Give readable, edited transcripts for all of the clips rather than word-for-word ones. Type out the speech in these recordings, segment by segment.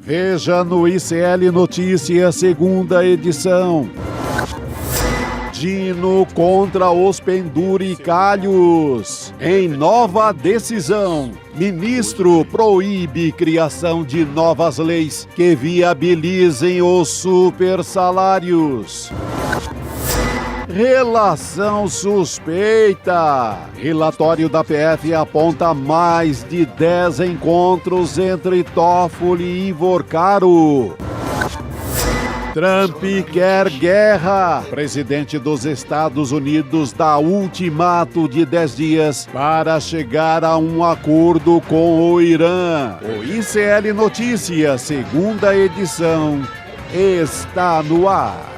Veja no ICL Notícias, segunda edição. Dino contra os penduricalhos. Em nova decisão, ministro proíbe criação de novas leis que viabilizem os supersalários. Relação suspeita. Relatório da PF aponta mais de 10 encontros entre Toffoli e Vorcaro. Trump quer guerra. Presidente dos Estados Unidos dá ultimato de 10 dias para chegar a um acordo com o Irã. O ICL Notícias, segunda edição, está no ar.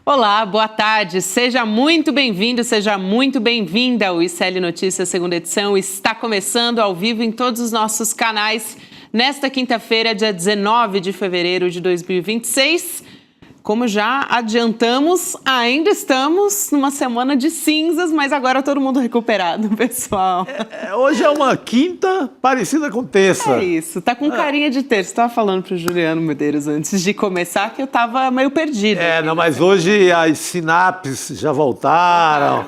Olá, boa tarde. Seja muito bem-vindo, seja muito bem-vinda. O ICL Notícias, segunda edição, está começando ao vivo em todos os nossos canais nesta quinta-feira, dia 19 de fevereiro de 2026. Como já adiantamos, ainda estamos numa semana de cinzas, mas agora todo mundo recuperado, pessoal. Hoje é uma quinta parecida com terça. É isso, tá com carinha de terça. Estava falando pro Juliano Medeiros antes de começar que eu tava meio perdida. Não, mas hoje as sinapses já voltaram,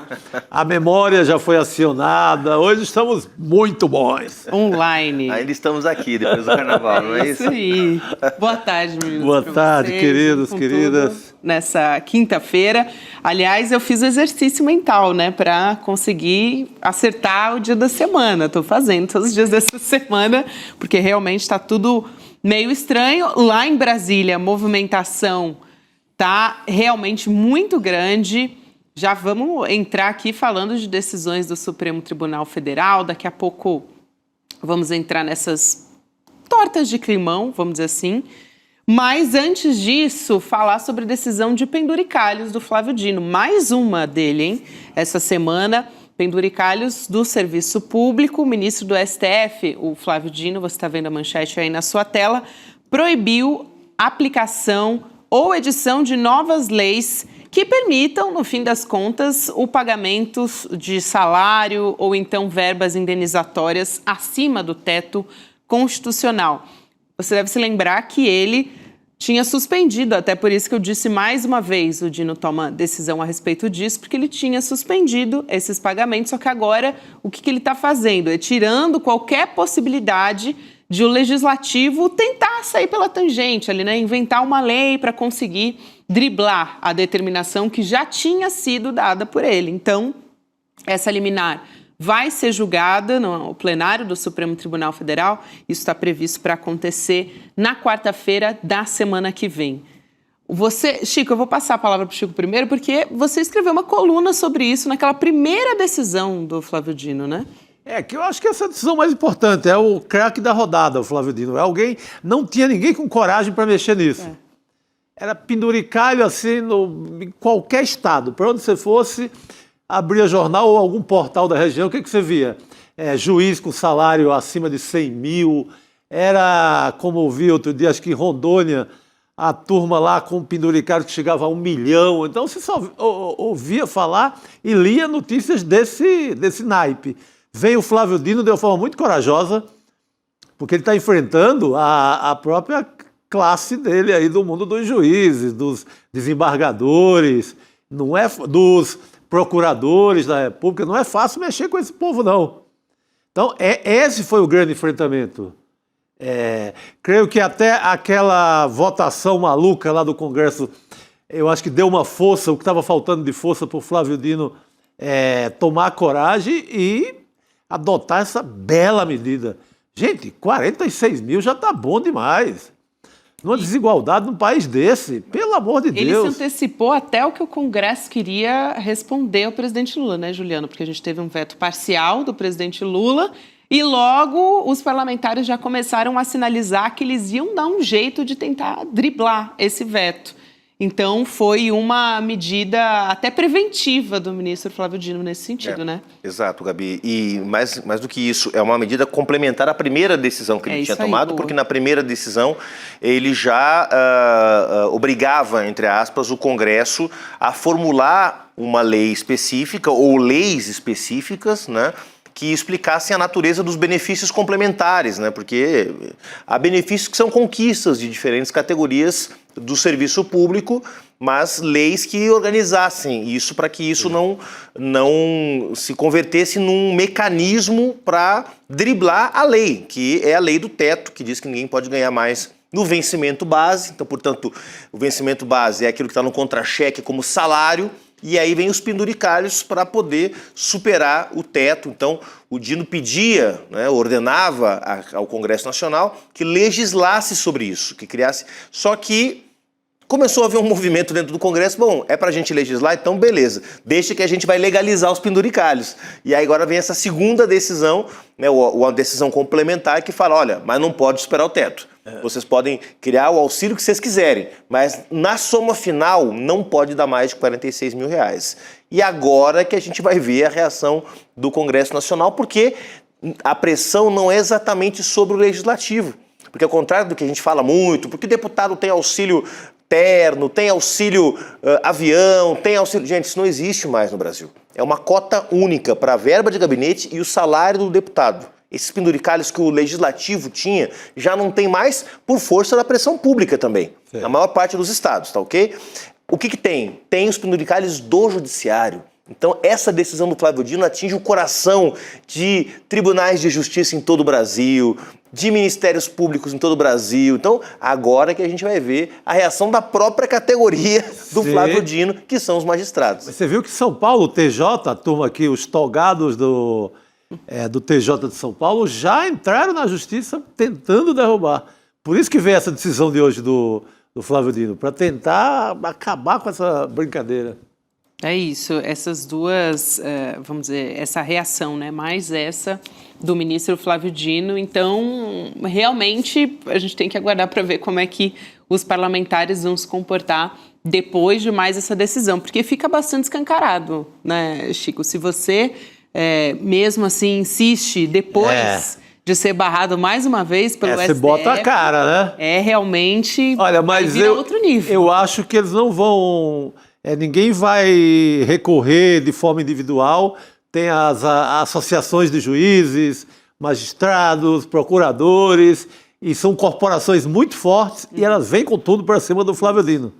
a memória já foi acionada, hoje estamos muito bons. Online. Ainda estamos aqui, depois do carnaval, não é isso? Isso aí. Boa tarde, meninos. Boa tarde, queridos, queridas. Nessa quinta-feira. Aliás, eu fiz o exercício mental, né, para conseguir acertar o dia da semana. Estou fazendo todos os dias dessa semana, porque realmente está tudo meio estranho. Lá em Brasília, a movimentação está realmente muito grande. Já vamos entrar aqui falando de decisões do Supremo Tribunal Federal. Daqui a pouco vamos entrar nessas tortas de climão, vamos dizer assim. Mas, antes disso, falar sobre a decisão de penduricalhos do Flávio Dino. Mais uma dele, hein? Essa semana, penduricalhos do Serviço Público. O ministro do STF, o Flávio Dino, você está vendo a manchete aí na sua tela, proibiu aplicação ou edição de novas leis que permitam, no fim das contas, o pagamento de salário ou então verbas indenizatórias acima do teto constitucional. Você deve se lembrar que ele tinha suspendido, até por isso que eu disse mais uma vez, o Dino toma decisão a respeito disso, porque ele tinha suspendido esses pagamentos, só que agora o que ele está fazendo? É tirando qualquer possibilidade de o legislativo tentar sair pela tangente, ali, né? Inventar uma lei para conseguir driblar a determinação que já tinha sido dada por ele. Então, essa liminar vai ser julgada no plenário do Supremo Tribunal Federal. Isso está previsto para acontecer na quarta-feira da semana que vem. Chico, eu vou passar a palavra para o Chico primeiro, porque você escreveu uma coluna sobre isso naquela primeira decisão do Flávio Dino, né? Que eu acho que essa é a decisão mais importante, é o craque da rodada, o Flávio Dino. Não tinha ninguém com coragem para mexer nisso. Era penduricalho assim em qualquer estado, para onde você fosse, abria jornal ou algum portal da região, o que você via? Juiz com salário acima de 100 mil, era, como eu vi outro dia, acho que em Rondônia, a turma lá com um penduricário que chegava a 1 milhão. Então você só ouvia falar e lia notícias desse naipe. Veio o Flávio Dino de uma forma muito corajosa, porque ele está enfrentando a própria classe dele aí do mundo dos juízes, dos desembargadores, não é dos procuradores da República. Não é fácil mexer com esse povo, não. Então, esse foi o grande enfrentamento. Creio que até aquela votação maluca lá do Congresso, eu acho que deu uma força, o que estava faltando de força para o Flávio Dino tomar coragem e adotar essa bela medida. Gente, 46 mil já está bom demais. Numa desigualdade num país desse, pelo amor de Deus. Ele se antecipou até o que o Congresso queria responder ao presidente Lula, né, Juliano? Porque a gente teve um veto parcial do presidente Lula e logo os parlamentares já começaram a sinalizar que eles iam dar um jeito de tentar driblar esse veto. Então, foi uma medida até preventiva do ministro Flávio Dino nesse sentido, né? Exato, Gabi. E mais do que isso, é uma medida complementar à primeira decisão que ele tinha tomado, porque na primeira decisão ele já obrigava, entre aspas, o Congresso a formular uma lei específica ou leis específicas, né? que explicassem a natureza dos benefícios complementares, né? Porque há benefícios que são conquistas de diferentes categorias do serviço público, mas leis que organizassem isso para que isso não se convertesse num mecanismo para driblar a lei, que é a lei do teto, que diz que ninguém pode ganhar mais no vencimento base. Então, portanto, o vencimento base é aquilo que está no contra-cheque como salário, e aí vem os penduricalhos para poder superar o teto. Então, o Dino pedia, né, ordenava ao Congresso Nacional que legislasse sobre isso, que criasse... Só que começou a haver um movimento dentro do Congresso, bom, é para a gente legislar, então beleza, deixa que a gente vai legalizar os penduricalhos. E aí agora vem essa segunda decisão, né, uma decisão complementar que fala, olha, mas não pode superar o teto. Vocês podem criar o auxílio que vocês quiserem, mas na soma final não pode dar mais de R$46 mil. E agora que a gente vai ver a reação do Congresso Nacional, porque a pressão não é exatamente sobre o Legislativo. Porque ao contrário do que a gente fala muito, porque o deputado tem auxílio terno, tem auxílio avião, tem auxílio... Gente, isso não existe mais no Brasil. É uma cota única para a verba de gabinete e o salário do deputado. Esses penduricalhos que o Legislativo tinha já não tem mais por força da pressão pública também. Sim. Na maior parte dos estados, tá ok? O que tem? Tem os penduricalhos do Judiciário. Então, essa decisão do Flávio Dino atinge o coração de tribunais de justiça em todo o Brasil, de ministérios públicos em todo o Brasil. Então, agora que a gente vai ver a reação da própria categoria do Flávio Dino, que são os magistrados. Você viu que São Paulo, o TJ, a turma aqui, os togados do TJ de São Paulo, já entraram na justiça tentando derrubar. Por isso que veio essa decisão de hoje do Flávio Dino, para tentar acabar com essa brincadeira. É isso, essas duas, vamos dizer, essa reação, né? Mais essa do ministro Flávio Dino. Então, realmente, a gente tem que aguardar para ver como é que os parlamentares vão se comportar depois de mais essa decisão, porque fica bastante escancarado, né, Chico? Se você, mesmo assim, insiste depois de ser barrado mais uma vez pelo STF... Você bota a cara, né? É realmente... Olha, mas outro nível. Eu acho que eles não vão... ninguém vai recorrer de forma individual, tem as associações de juízes, magistrados, procuradores, e são corporações muito fortes, e elas vêm com tudo para cima do Flávio Dino.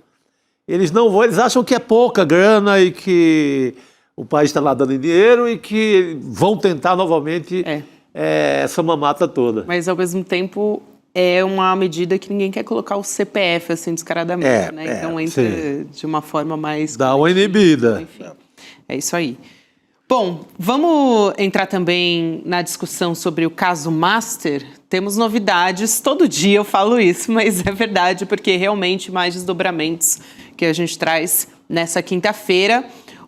Eles não vão, eles acham que é pouca grana e que o país está nadando em dinheiro e que vão tentar novamente essa mamata toda. Mas, ao mesmo tempo... é uma medida que ninguém quer colocar o CPF, assim, descaradamente, né? Então entra de uma forma mais... Dá uma inibida. Enfim, é isso aí. Bom, vamos entrar também na discussão sobre o caso Master. Temos novidades, todo dia eu falo isso, mas é verdade, porque realmente mais desdobramentos que a gente traz nessa quinta-feira.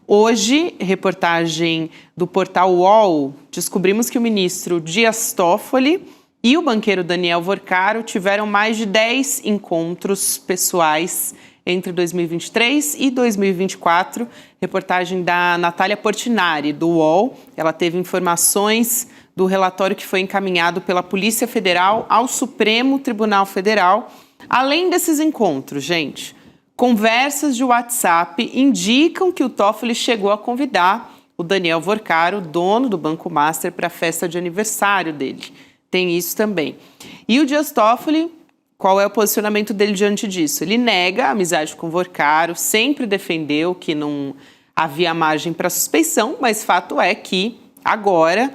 Hoje, reportagem do portal UOL, descobrimos que o ministro Dias Toffoli e o banqueiro Daniel Vorcaro tiveram mais de 10 encontros pessoais entre 2023 e 2024. Reportagem da Natália Portinari, do UOL. Ela teve informações do relatório que foi encaminhado pela Polícia Federal ao Supremo Tribunal Federal. Além desses encontros, gente, conversas de WhatsApp indicam que o Toffoli chegou a convidar o Daniel Vorcaro, dono do Banco Master, para a festa de aniversário dele. Tem isso também. E o Dias Toffoli, qual é o posicionamento dele diante disso? Ele nega a amizade com o Vorcaro, sempre defendeu que não havia margem para suspeição, mas fato é que agora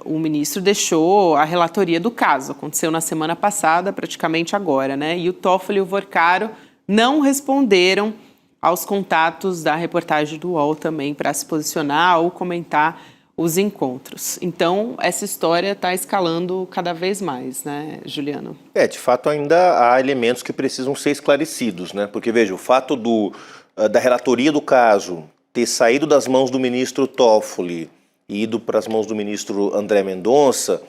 o ministro deixou a relatoria do caso. Aconteceu na semana passada, praticamente agora, né? E o Toffoli e o Vorcaro não responderam aos contatos da reportagem do UOL também para se posicionar ou comentar os encontros. Então, essa história está escalando cada vez mais, né, Juliano? De fato, ainda há elementos que precisam ser esclarecidos, né? Porque, veja, o fato da relatoria do caso ter saído das mãos do ministro Toffoli e ido para as mãos do ministro André Mendonça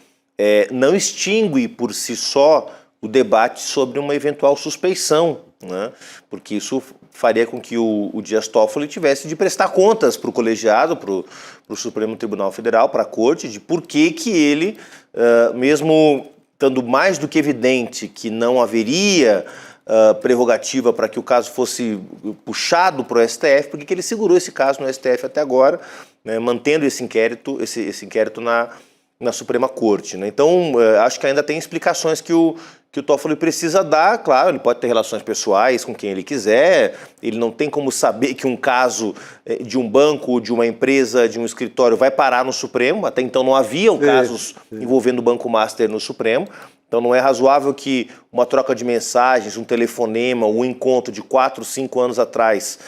não extingue por si só o debate sobre uma eventual suspeição, né? Porque isso faria com que o Dias Toffoli tivesse de prestar contas para o colegiado, para o Supremo Tribunal Federal, para a Corte, de por que ele, mesmo estando mais do que evidente que não haveria prerrogativa para que o caso fosse puxado para o STF, porque ele segurou esse caso no STF até agora, né, mantendo esse inquérito na Suprema Corte, né? Então, acho que ainda tem explicações que o Toffoli precisa dar. Claro, ele pode ter relações pessoais com quem ele quiser, ele não tem como saber que um caso de um banco, de uma empresa, de um escritório vai parar no Supremo. Até então não haviam casos envolvendo o Banco Master no Supremo. Então não é razoável que uma troca de mensagens, um telefonema, um encontro de 4, 5 anos atrás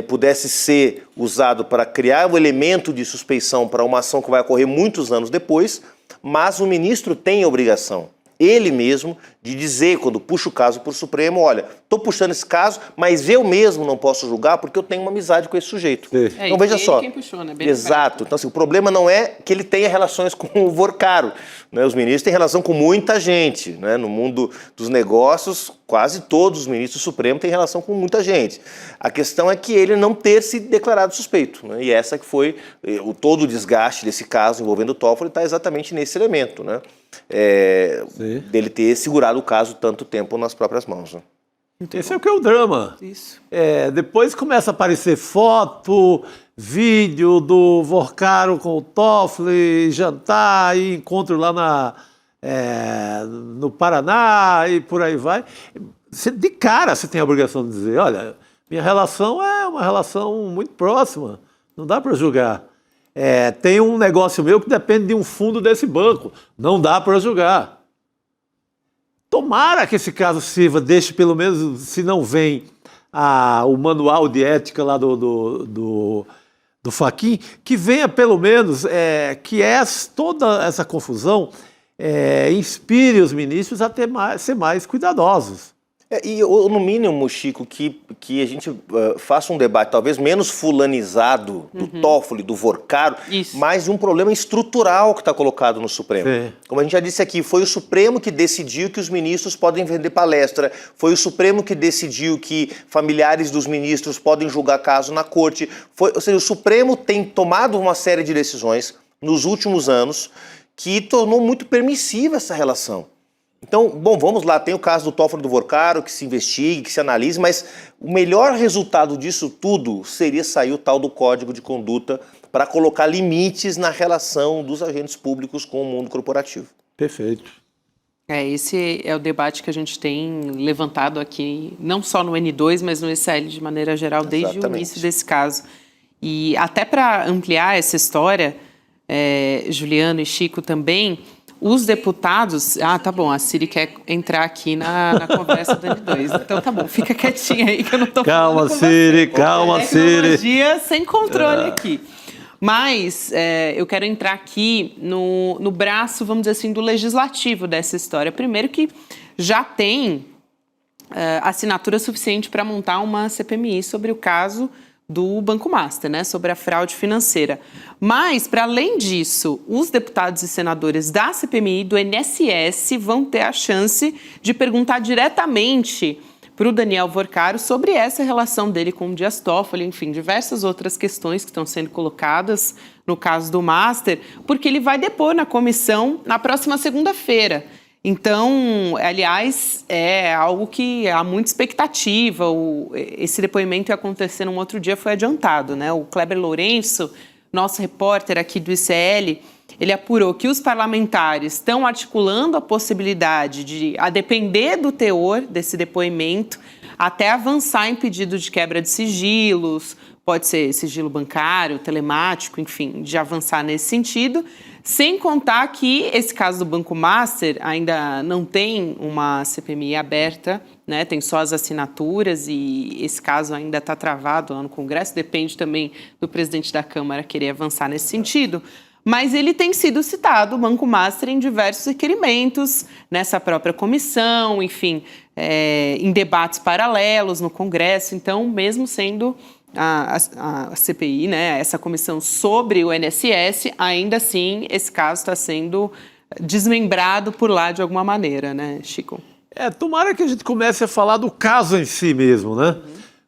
pudesse ser usado para criar um elemento de suspeição para uma ação que vai ocorrer muitos anos depois, mas o ministro tem a obrigação, ele mesmo, de dizer, quando puxa o caso para o Supremo, olha, estou puxando esse caso, mas eu mesmo não posso julgar porque eu tenho uma amizade com esse sujeito. Então veja só. Quem puxou, né? Exato. Então assim, o problema não é que ele tenha relações com o Vorcaro, né? Os ministros têm relação com muita gente, né? No mundo dos negócios, quase todos os ministros do Supremo têm relação com muita gente. A questão é que ele não ter se declarado suspeito, né? E essa que foi todo o desgaste desse caso envolvendo o Toffoli está exatamente nesse elemento, né? Dele ter segurado o caso tanto tempo nas próprias mãos, né? Esse é o que é o drama. Isso. Depois começa a aparecer foto, vídeo do Vorcaro com o Toffoli, jantar e encontro lá no Paraná e por aí vai. De cara você tem a obrigação de dizer, olha, minha relação é uma relação muito próxima, não dá para julgar. Tem um negócio meu que depende de um fundo desse banco, não dá para julgar. Tomara que esse caso sirva, deixe pelo menos, se não vem o manual de ética lá do Fachin, que venha pelo menos, que toda essa confusão inspire os ministros a ser mais cuidadosos. E no mínimo, Chico, que a gente faça um debate talvez menos fulanizado do Toffoli, do Vorcaro, mas de um problema estrutural que está colocado no Supremo. Sim. Como a gente já disse aqui, foi o Supremo que decidiu que os ministros podem vender palestra, foi o Supremo que decidiu que familiares dos ministros podem julgar caso na corte. Ou seja, o Supremo tem tomado uma série de decisões nos últimos anos que tornou muito permissiva essa relação. Então, bom, vamos lá, tem o caso do Toffoli e do Vorcaro, que se investigue, que se analise, mas o melhor resultado disso tudo seria sair o tal do Código de Conduta para colocar limites na relação dos agentes públicos com o mundo corporativo. Perfeito. Esse é o debate que a gente tem levantado aqui, não só no N2, mas no ECL de maneira geral, desde o início desse caso. E até para ampliar essa história, Juliano e Chico também, os deputados... tá bom, a Ciri quer entrar aqui na conversa do N2. Então tá bom, fica quietinha aí que eu não tô falando com você. Calma, Ciri. Tecnologia sem controle aqui. Mas eu quero entrar aqui no braço, vamos dizer assim, do legislativo dessa história. Primeiro que já tem assinatura suficiente para montar uma CPMI sobre o caso do Banco Master, né, sobre a fraude financeira. Mas, para além disso, os deputados e senadores da CPMI do INSS vão ter a chance de perguntar diretamente para o Daniel Vorcaro sobre essa relação dele com o Dias Toffoli, enfim, diversas outras questões que estão sendo colocadas no caso do Master, porque ele vai depor na comissão na próxima segunda-feira. Então, aliás, é algo que há muita expectativa. Esse depoimento ia acontecer num outro dia, foi adiantado, né? O Kleber Lourenço, nosso repórter aqui do ICL, ele apurou que os parlamentares estão articulando a possibilidade de, a depender do teor desse depoimento, até avançar em pedido de quebra de sigilos, pode ser sigilo bancário, telemático, enfim, de avançar nesse sentido. Sem contar que esse caso do Banco Master ainda não tem uma CPMI aberta, né? Tem só as assinaturas e esse caso ainda está travado lá no Congresso, depende também do presidente da Câmara querer avançar nesse sentido. Mas ele tem sido citado, o Banco Master, em diversos requerimentos, nessa própria comissão, enfim, em debates paralelos no Congresso. Então, mesmo sendo a CPI, né, essa comissão sobre o INSS, ainda assim, esse caso está sendo desmembrado por lá de alguma maneira, né, Chico? Tomara que a gente comece a falar do caso em si mesmo, né?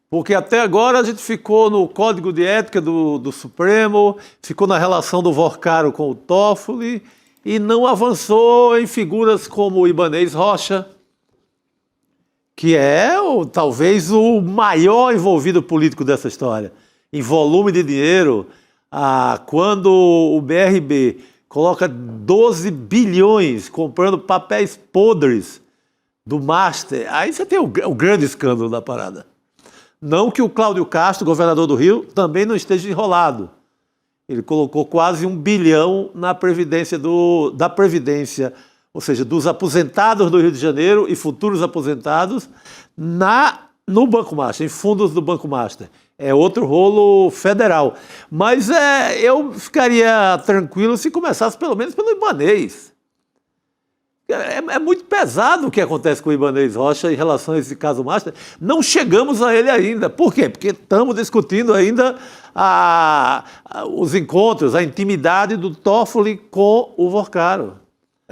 Porque até agora a gente ficou no Código de Ética do Supremo, ficou na relação do Vorcaro com o Toffoli e não avançou em figuras como o Ibanez Rocha, que é talvez o maior envolvido político dessa história, em volume de dinheiro, quando o BRB coloca 12 bilhões comprando papéis podres do Master, aí você tem o grande escândalo da parada. Não que o Cláudio Castro, governador do Rio, também não esteja enrolado. Ele colocou quase 1 bilhão na Previdência da Previdência, ou seja, dos aposentados do Rio de Janeiro e futuros aposentados, no Banco Master, em fundos do Banco Master. É outro rolo federal. Mas eu ficaria tranquilo se começasse pelo menos pelo Ibanez. É muito pesado o que acontece com o Ibanez Rocha em relação a esse caso Master. Não chegamos a ele ainda. Por quê? Porque estamos discutindo ainda os encontros, a intimidade do Toffoli com o Vorcaro.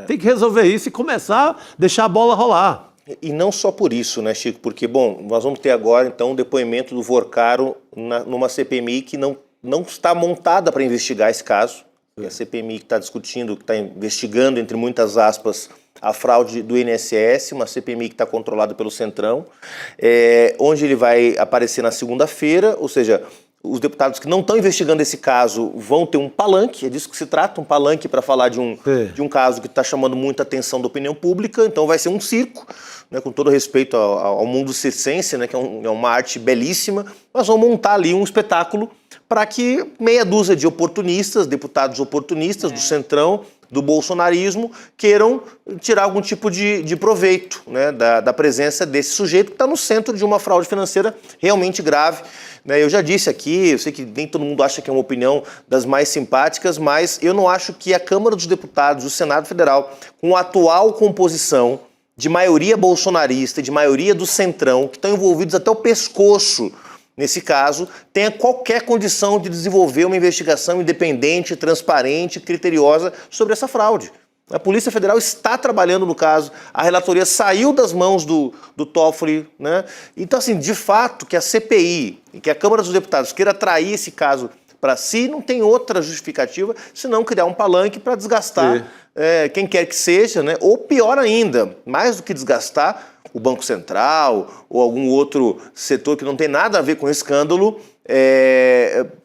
Tem que resolver isso e começar a deixar a bola rolar. E não só por isso, né, Chico? Porque, bom, nós vamos ter agora, então, o depoimento do Vorcaro numa CPMI que não está montada para investigar esse caso. A CPMI que está discutindo, que está investigando, entre muitas aspas, a fraude do INSS, uma CPMI que está controlada pelo Centrão, onde ele vai aparecer na segunda-feira, ou seja, os deputados que não estão investigando esse caso vão ter um palanque, é disso que se trata, um palanque para falar de um caso que está chamando muita atenção da opinião pública, então vai ser um circo, né, com todo respeito ao mundo circense, né, que é uma arte belíssima, mas vão montar ali um espetáculo para que meia dúzia de oportunistas, deputados oportunistas do Centrão, do bolsonarismo, queiram tirar algum tipo de proveito, né, da presença desse sujeito que está no centro de uma fraude financeira realmente grave. Eu já disse aqui, eu sei que nem todo mundo acha que é uma opinião das mais simpáticas, mas eu não acho que a Câmara dos Deputados, o Senado Federal, com a atual composição de maioria bolsonarista e de maioria do Centrão, que estão envolvidos até o pescoço nesse caso, tenha qualquer condição de desenvolver uma investigação independente, transparente, criteriosa sobre essa fraude. A Polícia Federal está trabalhando no caso, a relatoria saiu das mãos do Toffoli, né? Então, assim, de fato, que a CPI, que a Câmara dos Deputados queira atrair esse caso para si, não tem outra justificativa senão criar um palanque para desgastar quem quer que seja, né? Ou pior ainda, mais do que desgastar, o Banco Central ou algum outro setor que não tem nada a ver com o escândalo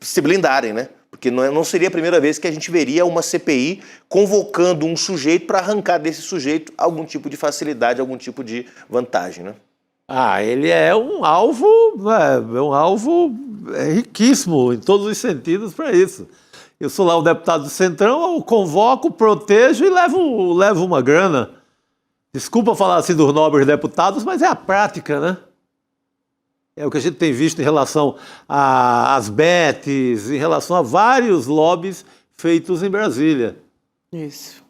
se blindarem, né? Porque não seria a primeira vez que a gente veria uma CPI convocando um sujeito para arrancar desse sujeito algum tipo de facilidade, algum tipo de vantagem, né? Ele é um alvo riquíssimo em todos os sentidos para isso. Eu sou lá o deputado do Centrão, eu convoco, protejo e levo uma grana. Desculpa falar assim dos nobres deputados, mas é a prática, né? É o que a gente tem visto em relação às BETs, em relação a vários lobbies feitos em Brasília. Isso.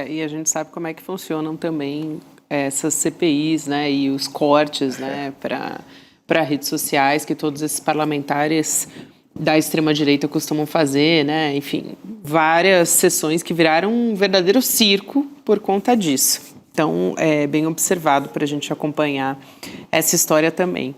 E a gente sabe como é que funcionam também essas CPIs, né? E os cortes, né? Para redes sociais que todos esses parlamentares da extrema-direita costumam fazer, né? Enfim, várias sessões que viraram um verdadeiro circo por conta disso. Então, é bem observado para a gente acompanhar essa história também.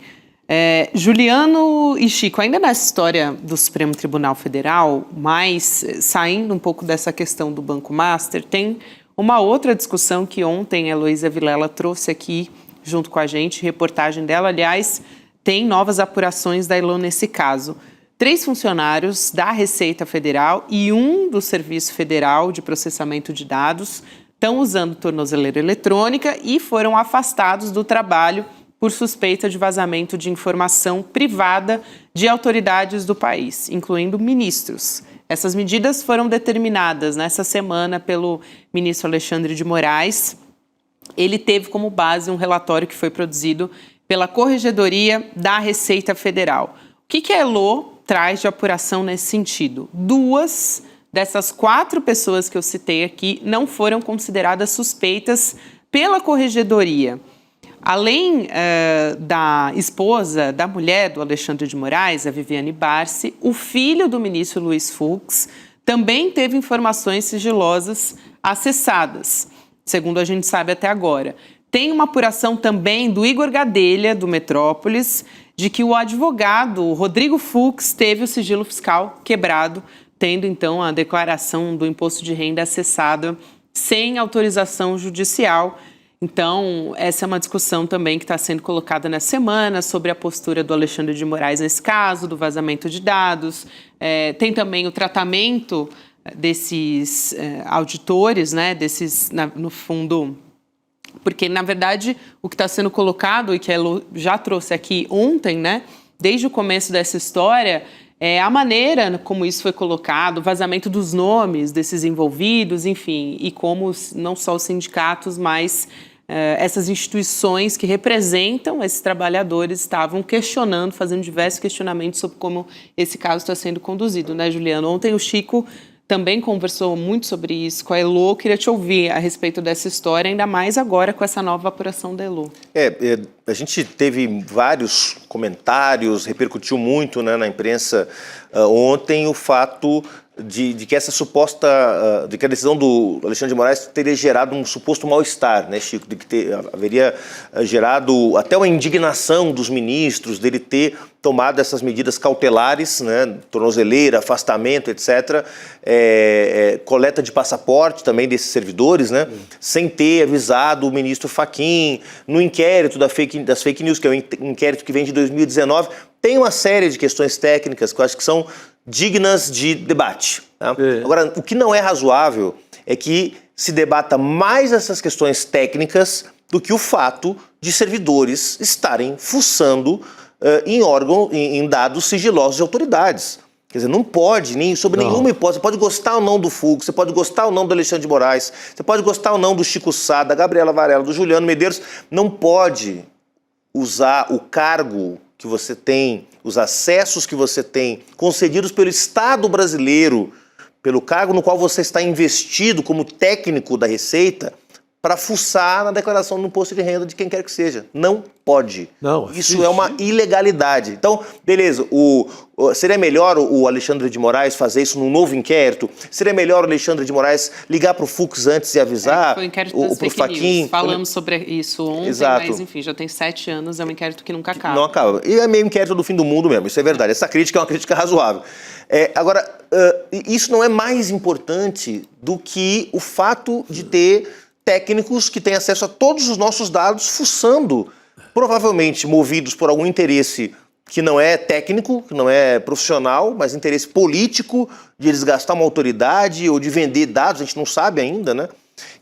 Juliano e Chico, ainda nessa história do Supremo Tribunal Federal, mas saindo um pouco dessa questão do Banco Master, tem uma outra discussão que ontem a Heloísa Vilela trouxe aqui junto com a gente, reportagem dela, aliás, tem novas apurações da Elo nesse caso. 3 funcionários da Receita Federal e um do Serviço Federal de Processamento de Dados estão usando tornozeleira eletrônica e foram afastados do trabalho por suspeita de vazamento de informação privada de autoridades do país, incluindo ministros. Essas medidas foram determinadas nessa semana pelo ministro Alexandre de Moraes. Ele teve como base um relatório que foi produzido pela Corregedoria da Receita Federal. O que a Elo traz de apuração nesse sentido? 2 dessas 4 pessoas que eu citei aqui não foram consideradas suspeitas pela Corregedoria. Além da esposa, da mulher do Alexandre de Moraes, a Viviane Barsi, o filho do ministro Luiz Fux também teve informações sigilosas acessadas, segundo a gente sabe até agora. Tem uma apuração também do Igor Gadelha, do Metrópolis, de que o advogado Rodrigo Fux teve o sigilo fiscal quebrado, tendo então a declaração do imposto de renda acessada sem autorização judicial. Então, essa é uma discussão também que está sendo colocada nessa semana sobre a postura do Alexandre de Moraes nesse caso, do vazamento de dados. Tem também o tratamento desses auditores, né, no fundo, porque, na verdade, o que está sendo colocado e que a Elo já trouxe aqui ontem, né, desde o começo dessa história, é a maneira como isso foi colocado, o vazamento dos nomes desses envolvidos, enfim, e como não só os sindicatos, mas essas instituições que representam esses trabalhadores estavam questionando, fazendo diversos questionamentos sobre como esse caso está sendo conduzido, né, Juliano? Ontem o Chico também conversou muito sobre isso com a Elo. Queria te ouvir a respeito dessa história, ainda mais agora com essa nova apuração da Elo. A gente teve vários comentários, repercutiu muito, né, na imprensa ontem o fato de que essa suposta, de que a decisão do Alexandre de Moraes teria gerado um suposto mal-estar, né, Chico, de que haveria gerado até uma indignação dos ministros dele ter tomado essas medidas cautelares, né, tornozeleira, afastamento, etc., coleta de passaporte também desses servidores, né, sem ter avisado o ministro Fachin no inquérito das fake news, que é um inquérito que vem de 2019, tem uma série de questões técnicas que eu acho que são dignas de debate. Tá? Agora, o que não é razoável é que se debata mais essas questões técnicas do que o fato de servidores estarem fuçando em dados sigilosos de autoridades. Quer dizer, não pode, sobre nenhuma hipótese. Você pode gostar ou não do Fux, você pode gostar ou não do Alexandre de Moraes, você pode gostar ou não do Chico Sá, da Gabriela Varela, do Juliano Medeiros, não pode usar o cargo que você tem, os acessos que você tem, concedidos pelo Estado brasileiro, pelo cargo no qual você está investido como técnico da Receita, para fuçar na declaração do imposto de renda de quem quer que seja. Não pode. Não, isso é uma ilegalidade. Então, beleza, seria melhor o Alexandre de Moraes fazer isso num novo inquérito? Seria melhor o Alexandre de Moraes ligar para o Fux antes e avisar? Foi o inquérito das fake Fachin? News. Falamos sobre isso ontem, Exato. Mas enfim, já tem 7 anos, é um inquérito que nunca acaba. Não acaba. E é meio inquérito do fim do mundo mesmo, isso é verdade. Essa crítica é uma crítica razoável. Agora, isso não é mais importante do que o fato de ter técnicos que têm acesso a todos os nossos dados fuçando, provavelmente movidos por algum interesse que não é técnico, que não é profissional, mas interesse político de desgastar uma autoridade ou de vender dados, a gente não sabe ainda, né?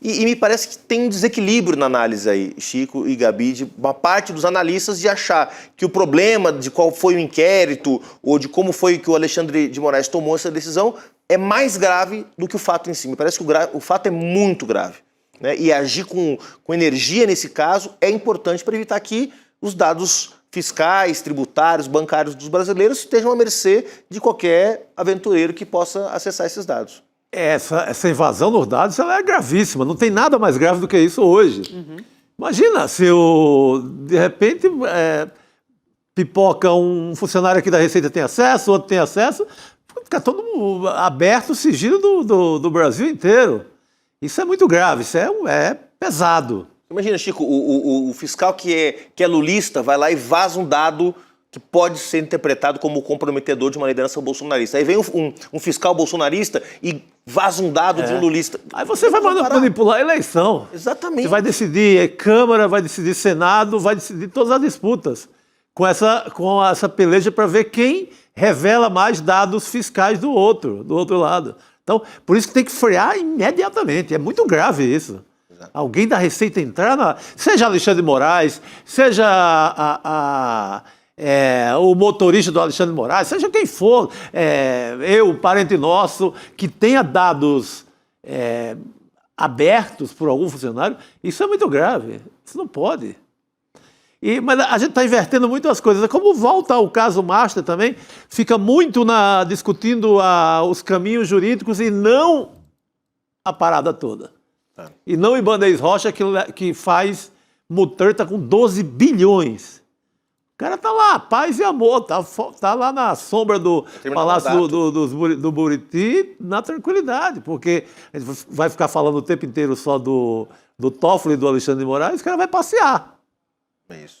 E me parece que tem um desequilíbrio na análise aí, Chico e Gabi, de uma parte dos analistas de achar que o problema de qual foi o inquérito ou de como foi que o Alexandre de Moraes tomou essa decisão é mais grave do que o fato em si. Me parece que o fato é muito grave. Né? E agir com energia nesse caso é importante para evitar que os dados fiscais, tributários, bancários dos brasileiros estejam à mercê de qualquer aventureiro que possa acessar esses dados. Essa invasão dos dados ela é gravíssima, não tem nada mais grave do que isso hoje. Imagina se de repente pipoca um funcionário aqui da Receita tem acesso, outro tem acesso, fica todo aberto o sigilo do Brasil inteiro. Isso é muito grave, isso é pesado. Imagina, Chico, o fiscal que é lulista vai lá e vaza um dado que pode ser interpretado como comprometedor de uma liderança bolsonarista. Aí vem um fiscal bolsonarista e vaza um dado de um lulista. Aí você vai manipular a eleição. Exatamente. Você vai decidir Câmara, vai decidir Senado, vai decidir todas as disputas. Com essa peleja para ver quem revela mais dados fiscais do outro lado. Então, por isso que tem que frear imediatamente. É muito grave isso. Exato. Alguém da Receita entrar seja Alexandre de Moraes, seja o motorista do Alexandre de Moraes, seja quem for, parente nosso, que tenha dados abertos por algum funcionário, isso é muito grave. Isso não pode. Mas a gente está invertendo muito as coisas. Como volta ao caso Master também, fica muito discutindo os caminhos jurídicos e não a parada toda. E não Ibanez Rocha, que faz mutreta com 12 bilhões. O cara está lá, paz e amor, tá lá na sombra do Palácio do Buriti, na tranquilidade, porque a gente vai ficar falando o tempo inteiro só do Toffoli e do Alexandre de Moraes, o cara vai passear. É isso.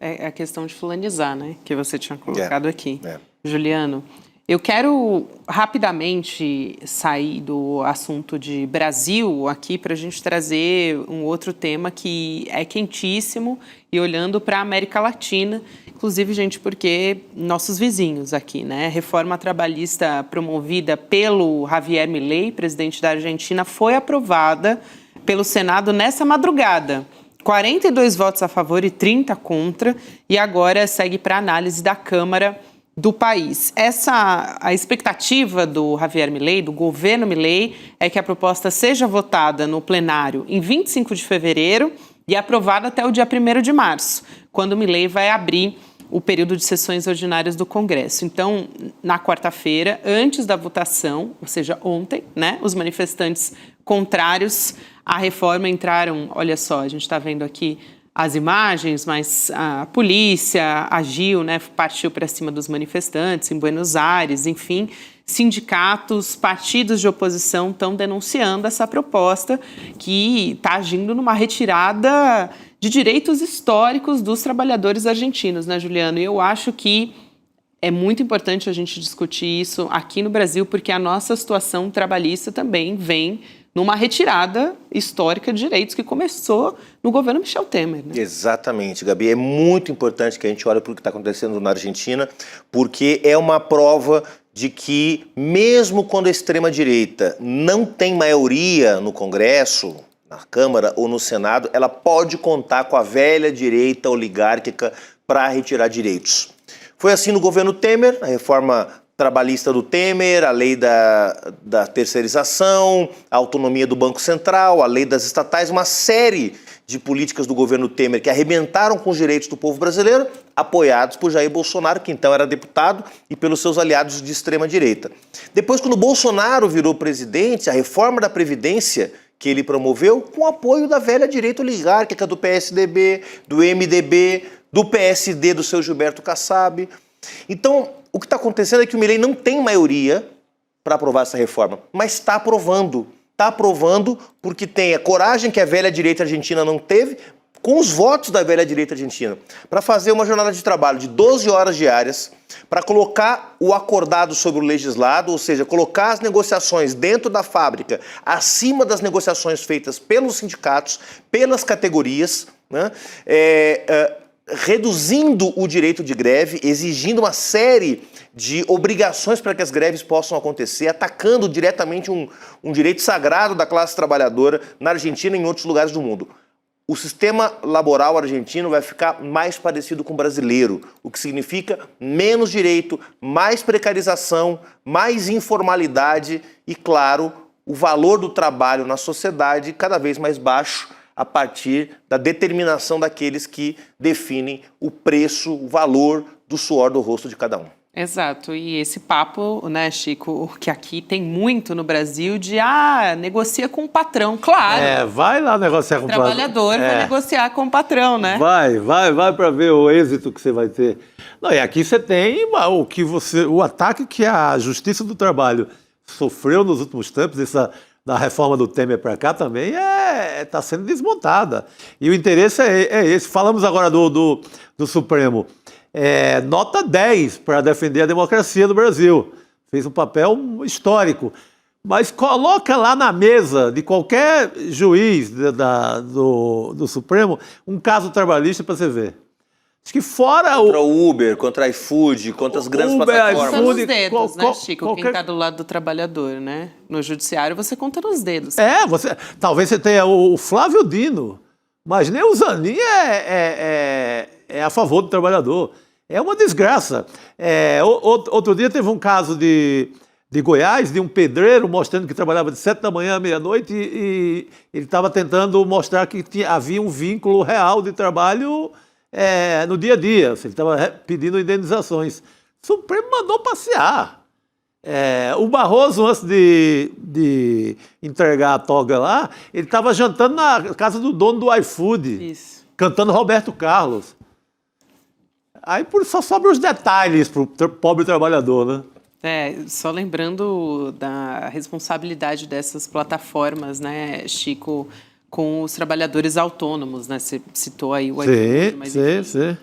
É a questão de fulanizar, né? Que você tinha colocado aqui. Juliano, Eu quero rapidamente sair do assunto de Brasil aqui para a gente trazer um outro tema que é quentíssimo e olhando para a América Latina, inclusive, gente, porque nossos vizinhos aqui, né? Reforma trabalhista promovida pelo Javier Milei, presidente da Argentina, foi aprovada pelo Senado nessa madrugada. 42 votos a favor e 30 contra, e agora segue para análise da Câmara do país. A expectativa do Javier Milei, do governo Milei, é que a proposta seja votada no plenário em 25 de fevereiro e aprovada até o dia 1º de março, quando o Milei vai abrir o período de sessões ordinárias do Congresso. Então, na quarta-feira, antes da votação, ou seja, ontem, né, os manifestantes contrários à reforma entraram, olha só, a gente está vendo aqui as imagens, mas a polícia agiu, né, partiu para cima dos manifestantes em Buenos Aires, enfim, sindicatos, partidos de oposição estão denunciando essa proposta que está agindo numa retirada de direitos históricos dos trabalhadores argentinos, né, Juliano? E eu acho que é muito importante a gente discutir isso aqui no Brasil, porque a nossa situação trabalhista também vem numa retirada histórica de direitos que começou no governo Michel Temer. Né? Exatamente, Gabi. É muito importante que a gente olhe para o que está acontecendo na Argentina, porque é uma prova de que, mesmo quando a extrema-direita não tem maioria no Congresso, na Câmara ou no Senado, ela pode contar com a velha direita oligárquica para retirar direitos. Foi assim no governo Temer, a reforma trabalhista do Temer, a lei da terceirização, a autonomia do Banco Central, a lei das estatais, uma série de políticas do governo Temer que arrebentaram com os direitos do povo brasileiro, apoiados por Jair Bolsonaro, que então era deputado, e pelos seus aliados de extrema-direita. Depois, quando Bolsonaro virou presidente, a reforma da Previdência que ele promoveu, com o apoio da velha direita oligárquica do PSDB, do MDB, do PSD, do seu Gilberto Kassab. Então, o que está acontecendo é que o Milei não tem maioria para aprovar essa reforma, mas está aprovando. Está aprovando porque tem a coragem que a velha direita argentina não teve, com os votos da velha direita argentina, para fazer uma jornada de trabalho de 12 horas diárias, para colocar o acordado sobre o legislado, ou seja, colocar as negociações dentro da fábrica, acima das negociações feitas pelos sindicatos, pelas categorias, né? Reduzindo o direito de greve, exigindo uma série de obrigações para que as greves possam acontecer, atacando diretamente um direito sagrado da classe trabalhadora na Argentina e em outros lugares do mundo. O sistema laboral argentino vai ficar mais parecido com o brasileiro, o que significa menos direito, mais precarização, mais informalidade e, claro, o valor do trabalho na sociedade cada vez mais baixo, a partir da determinação daqueles que definem o preço, o valor do suor do rosto de cada um. Exato, e esse papo, né, Chico, que aqui tem muito no Brasil de, negocia com o patrão, claro. Vai lá negociar com o patrão. O trabalhador vai negociar com o patrão, né? Vai para ver o êxito que você vai ter. Não, e aqui você tem o ataque que a Justiça do Trabalho sofreu nos últimos tempos, da reforma do Temer para cá também está sendo desmontada. E o interesse é esse. Falamos agora do Supremo. Nota 10 para defender a democracia do Brasil. Fez um papel histórico. Mas coloca lá na mesa de qualquer juiz do Supremo um caso trabalhista para você ver. Acho que fora contra o Uber, contra a iFood, contra as grandes plataformas. Conta nos dedos, né, Chico? Quem está do lado do trabalhador, né? No judiciário, você conta nos dedos. Talvez você tenha o Flávio Dino, mas nem o Zanin é a favor do trabalhador. É uma desgraça. Outro dia teve um caso de Goiás, de um pedreiro mostrando que trabalhava de 7 da manhã à meia-noite e ele estava tentando mostrar que havia um vínculo real de trabalho no dia a dia. Ele estava pedindo indenizações. O Supremo mandou passear. O Barroso, antes de entregar a toga lá, ele estava jantando na casa do dono do iFood, cantando Roberto Carlos. Aí só sobram os detalhes para o pobre trabalhador, né? Só lembrando da responsabilidade dessas plataformas, né, Chico, com os trabalhadores autônomos, né? Você citou aí o iFood, mas sim.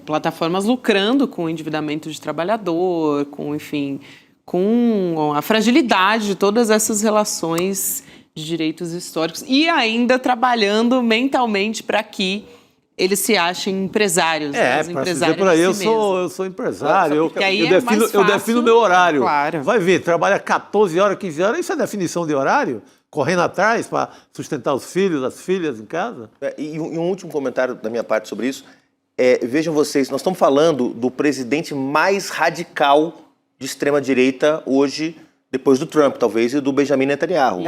plataformas lucrando com o endividamento de trabalhador, com, enfim, com a fragilidade de todas essas relações de direitos históricos e ainda trabalhando mentalmente para que eles se achem empresários. Para dizer por aí, eu sou empresário, eu defino meu horário. Claro. Vai ver, trabalha 14 horas, 15 horas, isso é definição de horário? Correndo atrás para sustentar os filhos, as filhas em casa? E um último comentário da minha parte sobre isso. Vejam vocês, nós estamos falando do presidente mais radical de extrema-direita hoje, depois do Trump, talvez, e do Benjamin Netanyahu.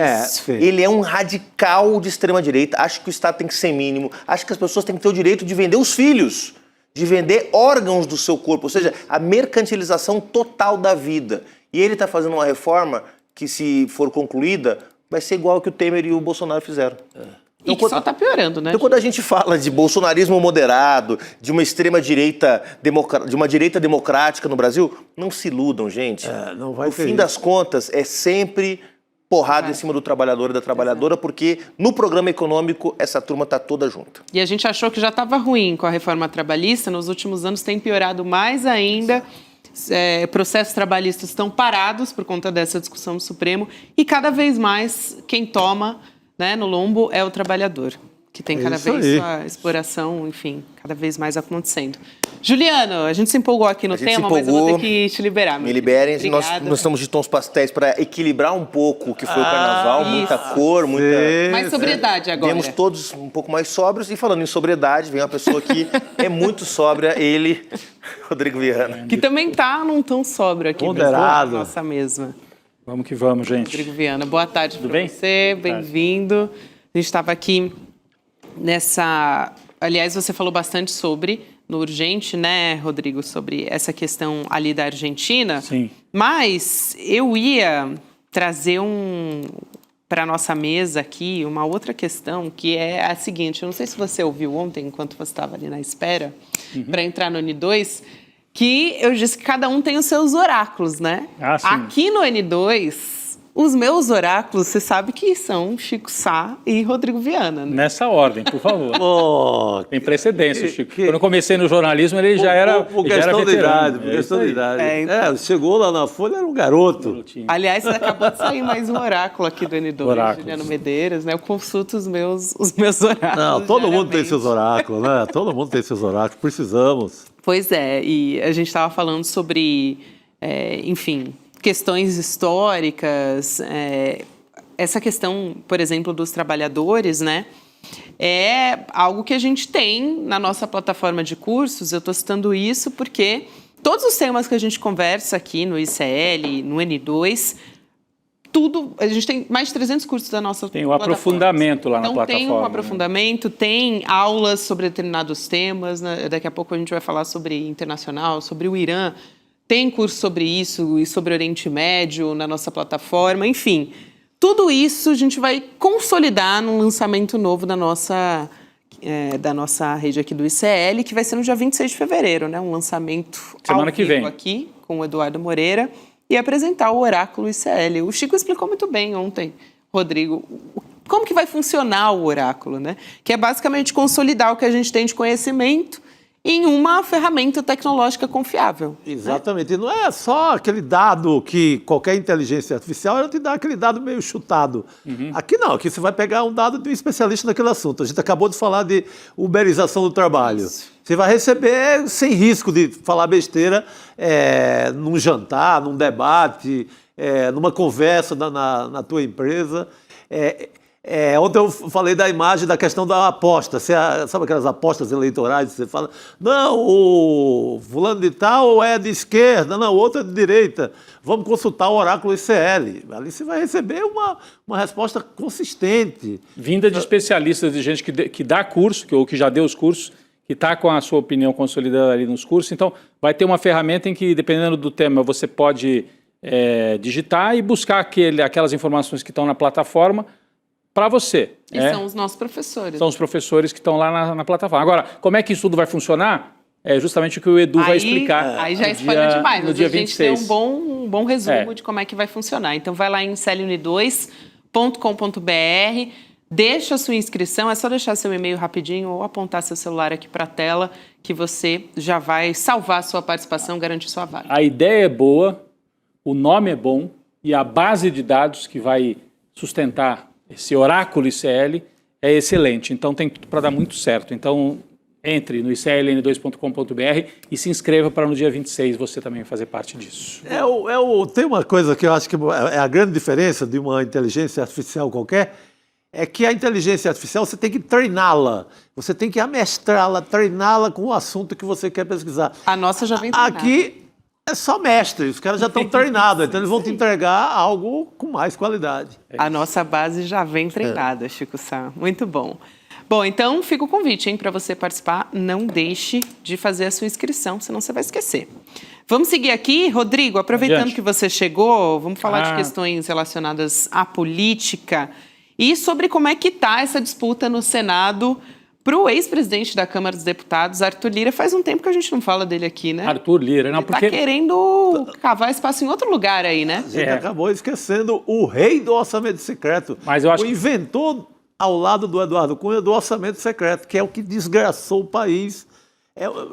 Ele é um radical de extrema-direita, acha que o Estado tem que ser mínimo, acha que as pessoas têm que ter o direito de vender os filhos, de vender órgãos do seu corpo, ou seja, a mercantilização total da vida. E ele está fazendo uma reforma que, se for concluída, vai ser igual ao que o Temer e o Bolsonaro fizeram. E que só está piorando, né? Então, quando a gente fala de bolsonarismo moderado, de uma extrema-direita, de uma direita democrática no Brasil, não se iludam, gente. Não vai no fim das contas, é sempre porrada em cima do trabalhador e da trabalhadora, porque no programa econômico essa turma está toda junta. E a gente achou que já estava ruim com a reforma trabalhista, nos últimos anos tem piorado mais ainda. Processos trabalhistas estão parados por conta dessa discussão do Supremo e cada vez mais quem toma, né, no lombo é o trabalhador, que tem cada vez a exploração, enfim, cada vez mais acontecendo. Juliano, a gente se empolgou aqui no tema, mas eu vou ter que te liberar. Me liberem, nós estamos de tons pastéis para equilibrar um pouco o que foi o carnaval, muita cor, muita... Mais sobriedade agora. Viemos todos um pouco mais sóbrios, e falando em sobriedade, vem uma pessoa que é muito sóbria, ele, Rodrigo Viana. Que também está num tom sóbrio aqui. Moderado. Na nossa mesma. Vamos que vamos, gente. Rodrigo Viana, boa tarde para bem? você, bem-vindo. A gente estava aqui nessa... Aliás, você falou bastante sobre, no Urgente, né, Rodrigo, sobre essa questão ali da Argentina. Sim. Mas eu ia trazer para a nossa mesa aqui uma outra questão, que é a seguinte, eu não sei se você ouviu ontem, enquanto você estava ali na espera, para entrar no N2, que eu disse que cada um tem os seus oráculos, né? Sim. Aqui no N2, os meus oráculos, você sabe que são Chico Sá e Rodrigo Viana, né? Nessa ordem, por favor. Tem precedência, Chico. Quando eu comecei no jornalismo, ele já era Por questão de idade, por questão de idade. Então. Chegou lá na Folha, era um garoto. Aliás, acabou de sair mais um oráculo aqui do N2, Juliano Medeiros, né? Eu consulto os meus oráculos. Não, todo mundo tem seus oráculos, né? Todo mundo tem seus oráculos, precisamos. Pois é, e a gente estava falando sobre, enfim, questões históricas, essa questão, por exemplo, dos trabalhadores, né? É algo que a gente tem na nossa plataforma de cursos. Eu estou citando isso porque todos os temas que a gente conversa aqui no ICL, no N2, tudo, a gente tem mais de 300 cursos da nossa plataforma. Tem o aprofundamento lá na plataforma. Então tem um aprofundamento, tem aulas sobre determinados temas, né? Daqui a pouco a gente vai falar sobre internacional, sobre o Irã, tem curso sobre isso e sobre o Oriente Médio na nossa plataforma, enfim. Tudo isso a gente vai consolidar num lançamento novo da nossa rede aqui do ICL, que vai ser no dia 26 de fevereiro, né? Um lançamento semana que vem aqui com o Eduardo Moreira e apresentar o Oráculo ICL. O Chico explicou muito bem ontem, Rodrigo, como que vai funcionar o Oráculo, né? Que é basicamente consolidar o que a gente tem de conhecimento em uma ferramenta tecnológica confiável. Exatamente. Né? E não é só aquele dado que qualquer inteligência artificial ela te dá aquele dado meio chutado. Aqui não, aqui você vai pegar um dado de um especialista naquele assunto. A gente acabou de falar de uberização do trabalho. Isso. Você vai receber sem risco de falar besteira num jantar, num debate, numa conversa na tua empresa. Ontem eu falei da imagem da questão da aposta. Sabe aquelas apostas eleitorais que você fala? Não, o fulano de tal é de esquerda, não, o outro é de direita. Vamos consultar o Oráculo ICL. Ali você vai receber uma resposta consistente. Vinda de especialistas, de gente que dá curso, ou que já deu os cursos, que está com a sua opinião consolidada ali nos cursos. Então, vai ter uma ferramenta em que, dependendo do tema, você pode digitar e buscar aquelas informações que estão na plataforma para você. E são os nossos professores. São os professores que estão lá na plataforma. Agora, como é que isso tudo vai funcionar? É justamente o que o Edu vai explicar. Aí já espalhou demais, mas dia a gente 26. tem um bom resumo de como é que vai funcionar. Então vai lá em icluni2.com.br, Deixa a sua inscrição, é só deixar seu e-mail rapidinho ou apontar seu celular aqui para a tela que você já vai salvar a sua participação, garantir sua vaga. A ideia é boa, o nome é bom e a base de dados que vai sustentar esse oráculo ICL é excelente. Então tem tudo para dar muito certo. Então entre no icln2.com.br e se inscreva para no dia 26 você também fazer parte disso. Tem uma coisa que eu acho que é a grande diferença de uma inteligência artificial qualquer, é que a inteligência artificial você tem que treiná-la, você tem que amestrá-la, treiná-la com o assunto que você quer pesquisar. A nossa já vem treinada. Aqui é só mestre, os caras já estão treinados, então eles vão te entregar algo com mais qualidade. A nossa base já vem treinada, Chico Sá. Muito bom. Bom, então fica o convite, hein, para você participar. Não deixe de fazer a sua inscrição, senão você vai esquecer. Vamos seguir aqui, Rodrigo, aproveitando que você chegou, vamos falar de questões relacionadas à política e sobre como é que está essa disputa no Senado para o ex-presidente da Câmara dos Deputados, Arthur Lira. Faz um tempo que a gente não fala dele aqui, né? Arthur Lira, não, porque... Está querendo cavar espaço em outro lugar aí, né? A gente acabou esquecendo o rei do orçamento secreto, mas eu acho o inventor ao lado do Eduardo Cunha do orçamento secreto, que é o que desgraçou o país,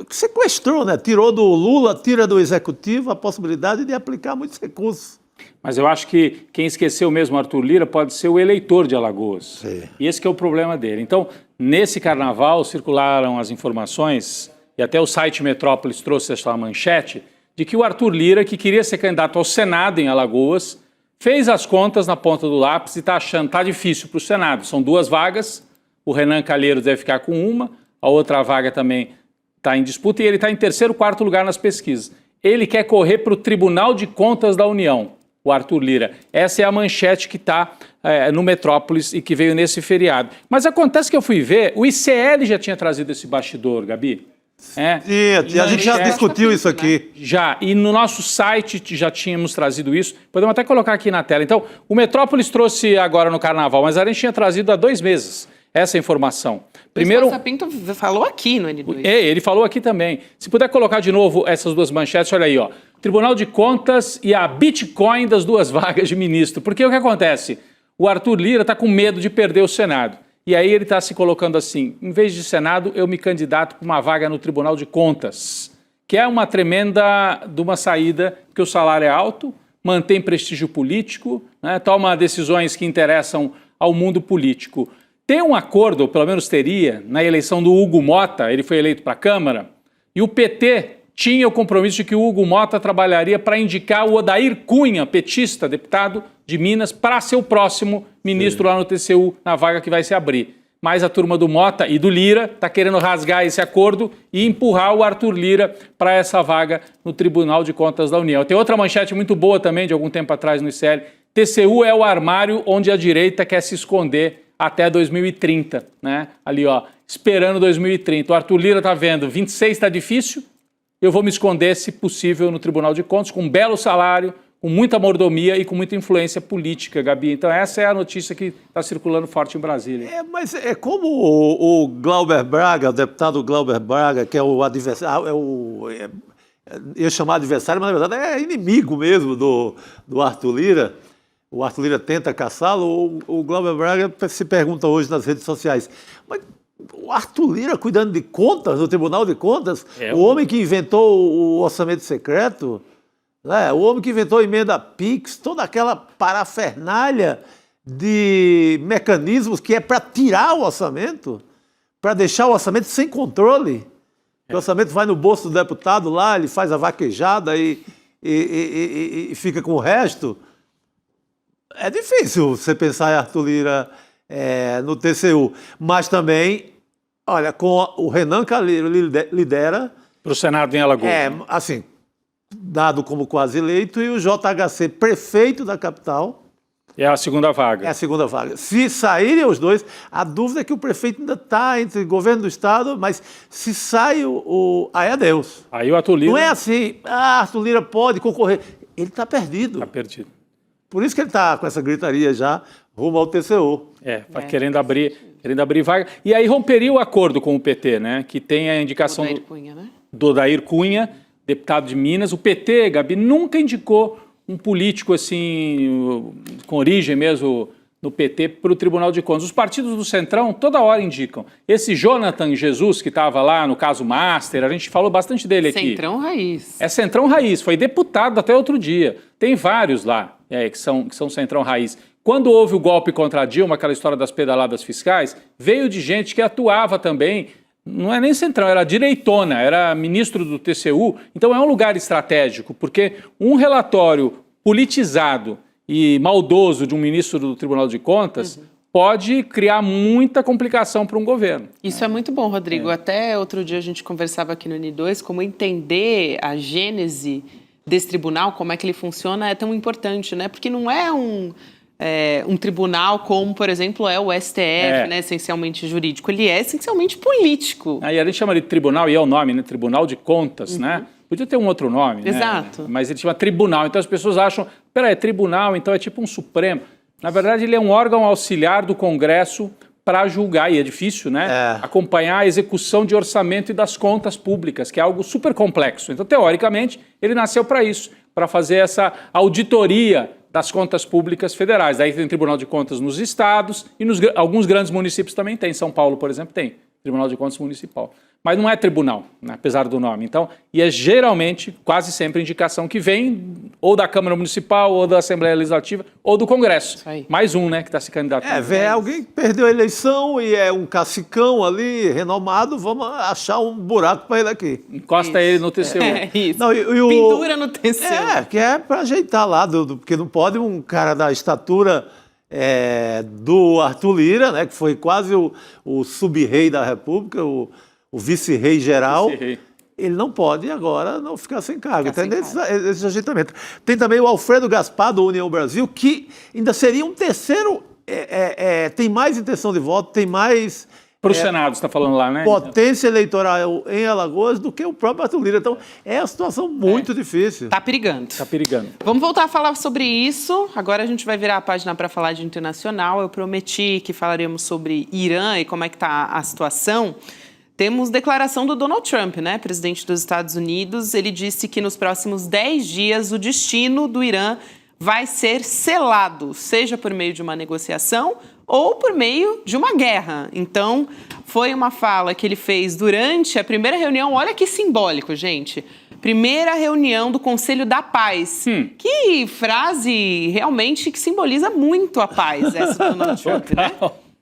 que sequestrou, né? Tirou do Lula, tira do executivo a possibilidade de aplicar muitos recursos. Mas eu acho que quem esqueceu mesmo Arthur Lira pode ser o eleitor de Alagoas. Sim. E esse que é o problema dele. Então, nesse carnaval circularam as informações, e até o site Metrópolis trouxe essa manchete, de que o Arthur Lira, que queria ser candidato ao Senado em Alagoas, fez as contas na ponta do lápis e está achando que está difícil para o Senado. São 2 vagas, o Renan Calheiros deve ficar com uma, a outra vaga também está em disputa e ele está em 3º, 4º lugar nas pesquisas. Ele quer correr para o Tribunal de Contas da União, o Arthur Lira. Essa é a manchete que está no Metrópolis e que veio nesse feriado. Mas acontece que eu fui ver, o ICL já tinha trazido esse bastidor, Gabi. A gente já discutiu isso aqui. Já, e no nosso site já tínhamos trazido isso. Podemos até colocar aqui na tela. Então, o Metrópolis trouxe agora no Carnaval, mas a gente tinha trazido há 2 meses essa informação. Primeiro, o Pinto falou aqui no N2. Ele falou aqui também. Se puder colocar de novo essas 2 manchetes, olha aí, ó. Tribunal de Contas e a Bitcoin das 2 vagas de ministro. Porque o que acontece? O Arthur Lira está com medo de perder o Senado. E aí ele está se colocando assim, em vez de Senado, eu me candidato para uma vaga no Tribunal de Contas, que é uma tremenda de uma saída, porque o salário é alto, mantém prestígio político, né, toma decisões que interessam ao mundo político. Tem um acordo, ou pelo menos teria, na eleição do Hugo Mota, ele foi eleito para a Câmara, e o PT tinha o compromisso de que o Hugo Mota trabalharia para indicar o Odair Cunha, petista, deputado de Minas, para ser o próximo ministro lá no TCU, na vaga que vai se abrir. Mas a turma do Mota e do Lira está querendo rasgar esse acordo e empurrar o Arthur Lira para essa vaga no Tribunal de Contas da União. Tem outra manchete muito boa também, de algum tempo atrás no ICL. TCU é o armário onde a direita quer se esconder até 2030, né? Ali, ó, esperando 2030. O Arthur Lira está vendo, 26 está difícil, eu vou me esconder, se possível, no Tribunal de Contas, com um belo salário, com muita mordomia e com muita influência política, Gabi. Então essa é a notícia que está circulando forte em Brasília. Mas é como o Glauber Braga, o deputado Glauber Braga, que é o adversário, eu chamo adversário, mas na verdade é inimigo mesmo do Arthur Lira. O Arthur Lira tenta caçá-lo, o Glauber Braga se pergunta hoje nas redes sociais, mas o Arthur Lira cuidando de contas, no Tribunal de Contas, o homem que inventou o orçamento secreto, né? O homem que inventou a emenda PIX, toda aquela parafernália de mecanismos que é para tirar o orçamento, para deixar o orçamento sem controle. O orçamento vai no bolso do deputado lá, ele faz a vaquejada e fica com o resto. É difícil você pensar em Arthur Lira no TCU, mas também, olha, com o Renan Calheiros lidera... Para o Senado em Alagoas. Assim, dado como quase eleito, e o JHC, prefeito da capital... É a segunda vaga. É a segunda vaga. Se saírem os dois, a dúvida é que o prefeito ainda está entre o governo do Estado, mas se sai aí é Deus. Aí o Arthur Lira... Não é assim, Arthur Lira pode concorrer. Ele está perdido. Está perdido. Por isso que ele está com essa gritaria já rumo ao TCU. Querendo abrir vaga. E aí romperia o acordo com o PT, né? Que tem a indicação do Odair Cunha, deputado de Minas. O PT, Gabi, nunca indicou um político assim, com origem mesmo no PT para o Tribunal de Contas. Os partidos do Centrão toda hora indicam. Esse Jonathan Jesus, que estava lá no caso Master, a gente falou bastante dele aqui. Centrão Raiz. É Centrão Raiz, foi deputado até outro dia. Tem vários lá que são Centrão Raiz. Quando houve o golpe contra a Dilma, aquela história das pedaladas fiscais, veio de gente que atuava também, não é nem Centrão, era direitona, era ministro do TCU. Então é um lugar estratégico, porque um relatório politizado e maldoso de um ministro do Tribunal de Contas pode criar muita complicação para um governo. Isso é muito bom, Rodrigo. Até outro dia a gente conversava aqui no N2 como entender a gênese desse tribunal, como é que ele funciona, é tão importante, né? Porque não é um tribunal como, por exemplo, é o STF, né, essencialmente jurídico. Ele é essencialmente político. Aí a gente chama de tribunal, e é o nome, né? Tribunal de Contas, né? Podia ter um outro nome, Exato. né? Mas ele chama tribunal. Então as pessoas acham, peraí, é tribunal, então é tipo um Supremo. Na verdade, ele é um órgão auxiliar do Congresso para julgar, e é difícil, né? Acompanhar a execução de orçamento e das contas públicas, que é algo super complexo. Então, teoricamente, ele nasceu para isso, para fazer essa auditoria das contas públicas federais. Daí tem Tribunal de Contas nos estados e alguns grandes municípios também tem. São Paulo, por exemplo, tem Tribunal de Contas Municipal. Mas não é tribunal, né, apesar do nome. Então, e é geralmente, quase sempre, indicação que vem ou da Câmara Municipal, ou da Assembleia Legislativa, ou do Congresso. Mais um, né, que está se candidatando. Vem alguém que perdeu a eleição e é um cacicão ali, renomado, vamos achar um buraco para ele aqui. Encosta ele no TCU. Isso. Não, Pendura no TCU. Que é para ajeitar lá, porque não pode um cara da estatura do Arthur Lira, né, que foi quase o sub-rei da República, o vice-rei geral, ele não pode agora não ficar sem cargo. Tem esse ajeitamento. Tem também o Alfredo Gaspar, do União Brasil, que ainda seria um terceiro, tem mais intenção de voto, tem mais... Para o Senado, você está falando lá, né? Potência eleitoral em Alagoas do que o próprio Arthur Lira. Então, é uma situação muito difícil. Está perigando. Está perigando. Vamos voltar a falar sobre isso. Agora a gente vai virar a página para falar de internacional. Eu prometi que falaremos sobre Irã e como é que está a situação. Temos declaração do Donald Trump, né, presidente dos Estados Unidos. Ele disse que nos próximos 10 dias o destino do Irã vai ser selado, seja por meio de uma negociação ou por meio de uma guerra. Então, foi uma fala que ele fez durante a primeira reunião. Olha que simbólico, gente. Primeira reunião do Conselho da Paz. Que frase realmente que simboliza muito a paz, essa do Donald Trump, né?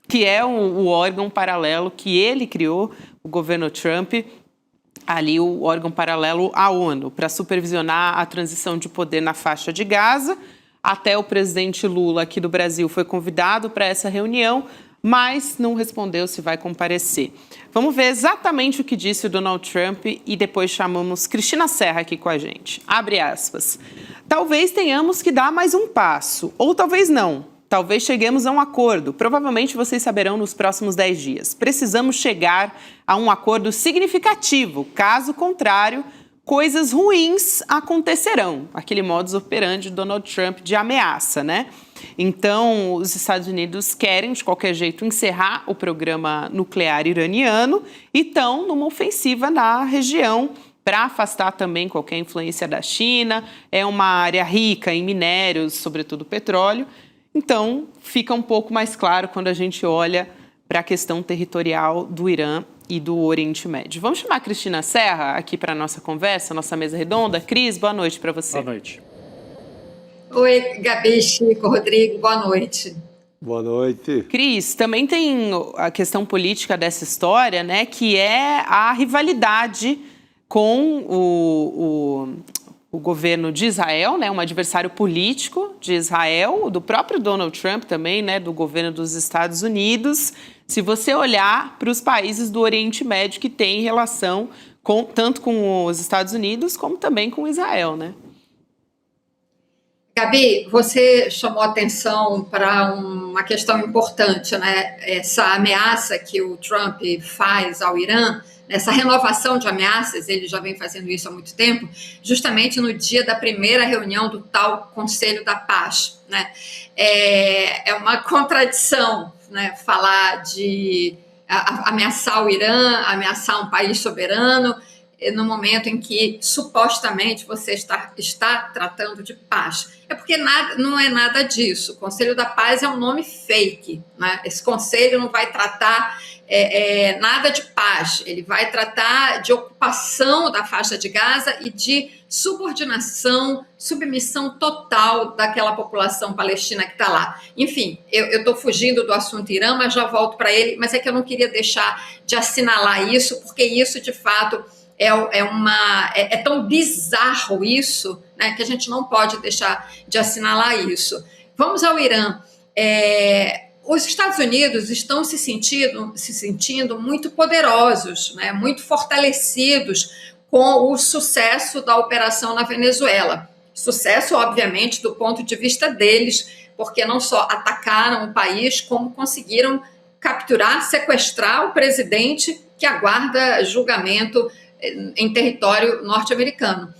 Que é o órgão paralelo que ele criou, o governo Trump, ali o órgão paralelo à ONU, para supervisionar a transição de poder na faixa de Gaza. Até o presidente Lula, aqui do Brasil, foi convidado para essa reunião, mas não respondeu se vai comparecer. Vamos ver exatamente o que disse o Donald Trump e depois chamamos Cristina Serra aqui com a gente. Abre aspas. Talvez tenhamos que dar mais um passo, ou talvez não. Talvez cheguemos a um acordo. Provavelmente vocês saberão nos próximos 10 dias. Precisamos chegar a um acordo significativo. Caso contrário, coisas ruins acontecerão. Aquele modus operandi de Donald Trump de ameaça, né? Então, os Estados Unidos querem, de qualquer jeito, encerrar o programa nuclear iraniano e estão numa ofensiva na região para afastar também qualquer influência da China. É uma área rica em minérios, sobretudo petróleo. Então, fica um pouco mais claro quando a gente olha para a questão territorial do Irã e do Oriente Médio. Vamos chamar a Cristina Serra aqui para a nossa conversa, nossa mesa redonda. Cris, boa noite para você. Boa noite. Oi, Gabi, Chico, Rodrigo, boa noite. Boa noite. Cris, também tem a questão política dessa história, né, que é a rivalidade com o governo de Israel, né, um adversário político de Israel, do próprio Donald Trump também, né, do governo dos Estados Unidos. Se você olhar para os países do Oriente Médio que têm relação tanto com os Estados Unidos como também com Israel, né? Gabi, você chamou atenção para uma questão importante, né? Essa ameaça que o Trump faz ao Irã, essa renovação de ameaças, ele já vem fazendo isso há muito tempo, justamente no dia da primeira reunião do tal Conselho da Paz, né? É uma contradição, né? Falar de ameaçar o Irã, ameaçar um país soberano. no momento em que supostamente você está tratando de paz. É porque não é nada disso. O Conselho da Paz é um nome fake, né? Esse conselho não vai tratar nada de paz, ele vai tratar de ocupação da faixa de Gaza e de subordinação, submissão total daquela população palestina que está lá. Enfim, eu estou fugindo do assunto Irã, mas já volto para ele, mas é que eu não queria deixar de assinalar isso, porque isso, de fato, é tão bizarro isso, né, que a gente não pode deixar de assinalar isso. Vamos ao Irã. Os Estados Unidos estão se sentindo muito poderosos, né, muito fortalecidos com o sucesso da operação na Venezuela. Sucesso, obviamente, do ponto de vista deles, porque não só atacaram o país, como conseguiram capturar, sequestrar o presidente que aguarda julgamento em território norte-americano.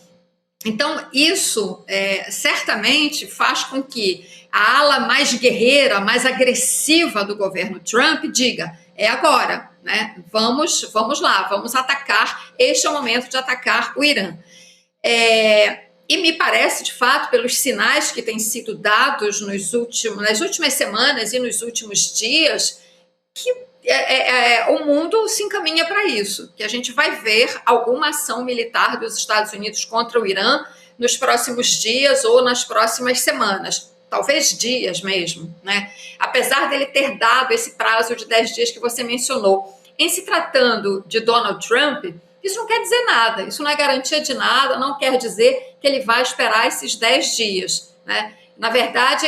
Então, isso certamente faz com que a ala mais guerreira, mais agressiva do governo Trump diga: é agora, né? Vamos lá, vamos atacar, este é o momento de atacar o Irã. E me parece, de fato, pelos sinais que têm sido dados nas últimas semanas e nos últimos dias, que o mundo se encaminha para isso, que a gente vai ver alguma ação militar dos Estados Unidos contra o Irã nos próximos dias ou nas próximas semanas, talvez dias mesmo, né? Apesar dele ter dado esse prazo de 10 dias que você mencionou. Em se tratando de Donald Trump, isso não quer dizer nada, isso não é garantia de nada, não quer dizer que ele vai esperar esses 10 dias, né? Na verdade,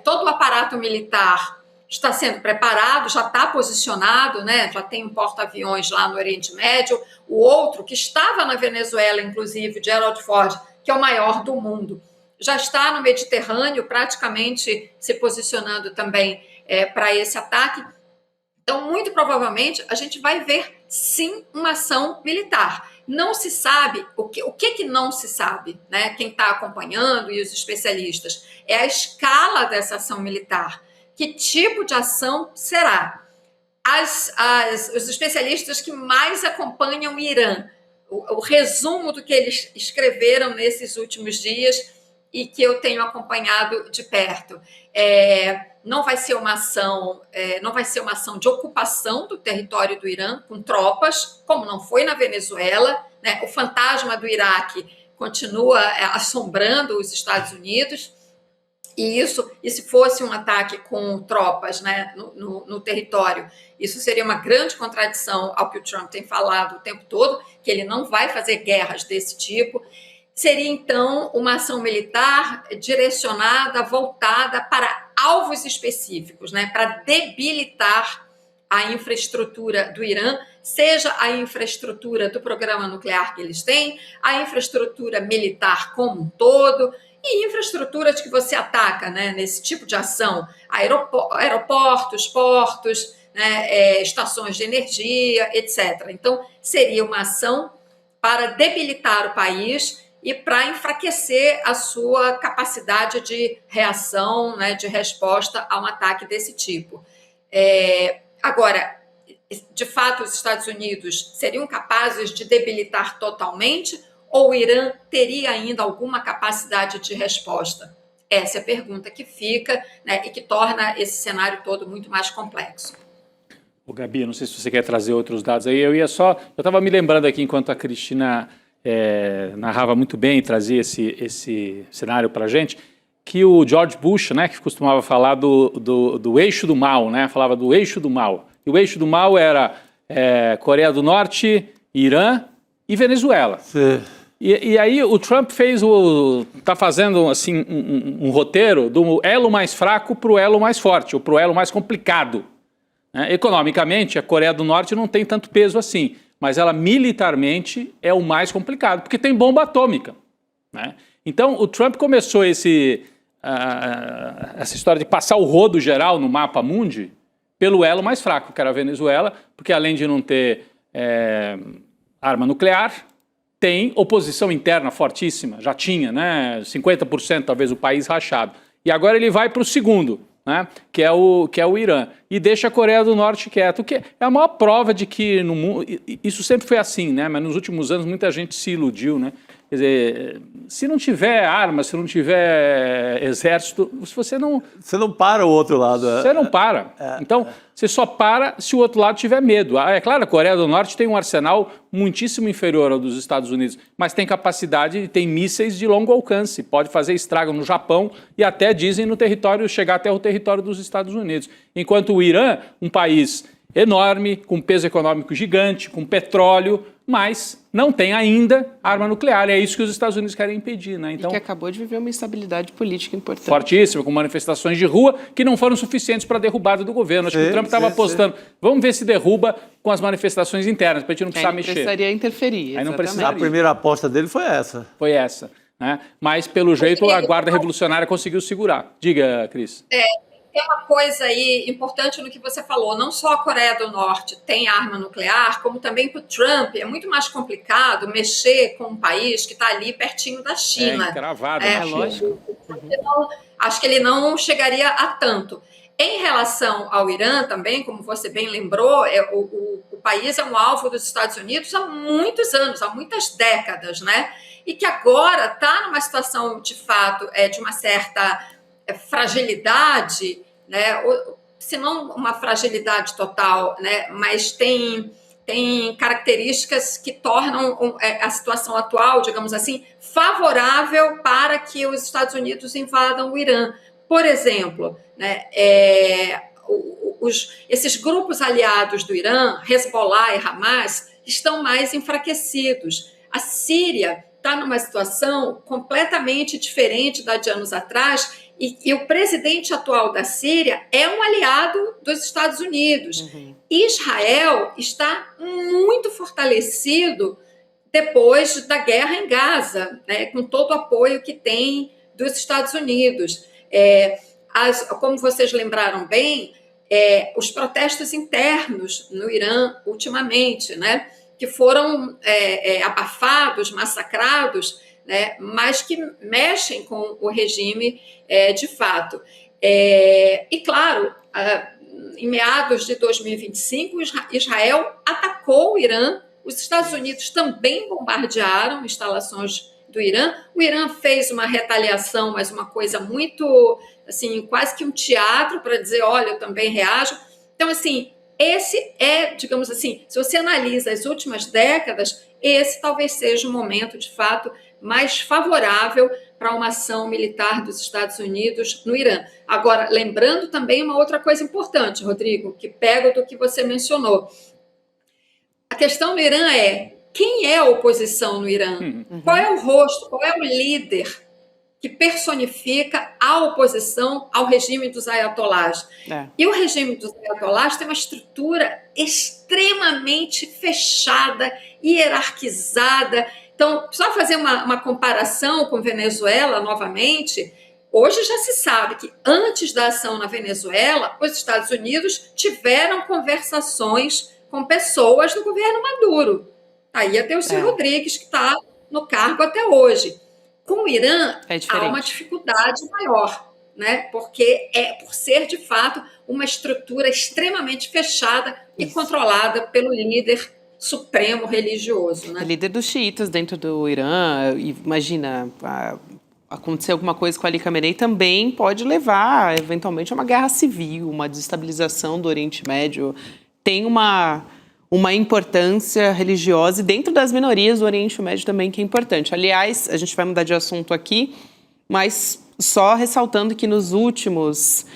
todo o aparato militar está sendo preparado, já está posicionado, né? Já tem um porta-aviões lá no Oriente Médio, o outro, que estava na Venezuela, inclusive, Gerald Ford, que é o maior do mundo, já está no Mediterrâneo, praticamente se posicionando também para esse ataque. Então, muito provavelmente, a gente vai ver, sim, uma ação militar. Não se sabe, o que não se sabe, né? Quem está acompanhando e os especialistas, é a escala dessa ação militar. Que tipo de ação será? Os especialistas que mais acompanham o Irã, o resumo do que eles escreveram nesses últimos dias e que eu tenho acompanhado de perto, não vai ser uma ação de ocupação do território do Irã com tropas, como não foi na Venezuela, né? O fantasma do Iraque continua assombrando os Estados Unidos. E se fosse um ataque com tropas, né, no território, isso seria uma grande contradição ao que o Trump tem falado o tempo todo, que ele não vai fazer guerras desse tipo. Seria, então, uma ação militar direcionada, voltada para alvos específicos, né, para debilitar a infraestrutura do Irã, seja a infraestrutura do programa nuclear que eles têm, a infraestrutura militar como um todo, e infraestruturas que você ataca, né, nesse tipo de ação, aeroportos, portos, né, estações de energia, etc. Então, seria uma ação para debilitar o país e para enfraquecer a sua capacidade de reação, né, de resposta a um ataque desse tipo. Agora, de fato, os Estados Unidos seriam capazes de debilitar totalmente, ou o Irã teria ainda alguma capacidade de resposta? Essa é a pergunta que fica, né, e que torna esse cenário todo muito mais complexo. Ô, Gabi, não sei se você quer trazer outros dados aí. Eu estava me lembrando aqui, enquanto a Cristina narrava muito bem e trazia esse cenário para a gente, que o George Bush, né, que costumava falar do eixo do mal, né, falava do eixo do mal. E o eixo do mal era Coreia do Norte, Irã e Venezuela. Sim. E aí o Trump está fazendo assim, um roteiro do elo mais fraco para o elo mais forte, ou para o elo mais complicado. Né? Economicamente, a Coreia do Norte não tem tanto peso assim, mas ela militarmente é o mais complicado, porque tem bomba atômica. Né? Então o Trump começou essa história de passar o rodo geral no mapa mundi pelo elo mais fraco, que era a Venezuela, porque além de não ter arma nuclear, tem oposição interna fortíssima, já tinha, né? 50% talvez o país rachado. E agora ele vai para o segundo, né, que é o Irã, e deixa a Coreia do Norte quieta, o que é a maior prova de que no mundo, isso sempre foi assim, né, mas nos últimos anos muita gente se iludiu, né? Quer dizer, se não tiver armas, se não tiver exército, você não... Você não para o outro lado. Você não para. Então, você só para se o outro lado tiver medo. É claro, a Coreia do Norte tem um arsenal muitíssimo inferior ao dos Estados Unidos, mas tem capacidade e tem mísseis de longo alcance. Pode fazer estrago no Japão e até, dizem, no território, chegar até o território dos Estados Unidos. Enquanto o Irã, um país enorme, com peso econômico gigante, com petróleo, mas não tem ainda arma nuclear. É isso que os Estados Unidos querem impedir, né? Então, e que acabou de viver uma instabilidade política importante. Fortíssima, com manifestações de rua que não foram suficientes para a derrubada do governo. Acho que o Trump estava apostando, vamos ver se derruba com as manifestações internas, para a gente não precisar mexer. Aí não precisaria interferir. Aí não precisaria. A primeira aposta dele foi essa. Foi essa. Né? Mas, pelo jeito, a Guarda Revolucionária conseguiu segurar. Diga, Cris. Tem uma coisa aí importante no que você falou, não só a Coreia do Norte tem arma nuclear, como também para o Trump é muito mais complicado mexer com um país que está ali pertinho da China. Encravado, lógico. Acho que ele não chegaria a tanto. Em relação ao Irã também, como você bem lembrou, o país é um alvo dos Estados Unidos há muitos anos, há muitas décadas, né? E que agora está numa situação, de fato, de uma certa fragilidade, né? Se não uma fragilidade total, né? Mas tem características que tornam a situação atual, digamos assim, favorável para que os Estados Unidos invadam o Irã. Por exemplo, né, esses grupos aliados do Irã, Hezbollah e Hamas, estão mais enfraquecidos. A Síria está numa situação completamente diferente da de anos atrás, e o presidente atual da Síria é um aliado dos Estados Unidos. Uhum. Israel está muito fortalecido depois da guerra em Gaza, né, com todo o apoio que tem dos Estados Unidos. Como vocês lembraram bem, os protestos internos no Irã ultimamente, né, que foram abafados, massacrados, né, mas que mexem com o regime de fato. E, claro, em meados de 2025, Israel atacou o Irã, os Estados Unidos também bombardearam instalações do Irã. O Irã fez uma retaliação, mas uma coisa muito, assim, quase que um teatro para dizer, olha, eu também reajo. Então, assim, esse digamos assim, se você analisa as últimas décadas, esse talvez seja o momento, de fato, mais favorável para uma ação militar dos Estados Unidos no Irã. Agora, lembrando também uma outra coisa importante, Rodrigo, que pega do que você mencionou. A questão no Irã quem é a oposição no Irã? Uhum. Qual é o rosto, qual é o líder que personifica a oposição ao regime dos ayatolás? E o regime dos ayatolás tem uma estrutura extremamente fechada, hierarquizada. Então, só fazer uma comparação com Venezuela, novamente, hoje já se sabe que antes da ação na Venezuela, os Estados Unidos tiveram conversações com pessoas do governo Maduro. Aí até o Delcy Rodrigues, que está no cargo até hoje. Com o Irã, há uma dificuldade maior, né? Porque por ser, de fato, uma estrutura extremamente fechada e controlada pelo líder supremo religioso, né? O líder dos xiitas dentro do Irã, imagina, acontecer alguma coisa com Ali Khamenei também pode levar, eventualmente, a uma guerra civil, uma desestabilização do Oriente Médio. Tem uma importância religiosa e dentro das minorias do Oriente Médio também que é importante. Aliás, a gente vai mudar de assunto aqui, mas só ressaltando que nas últimas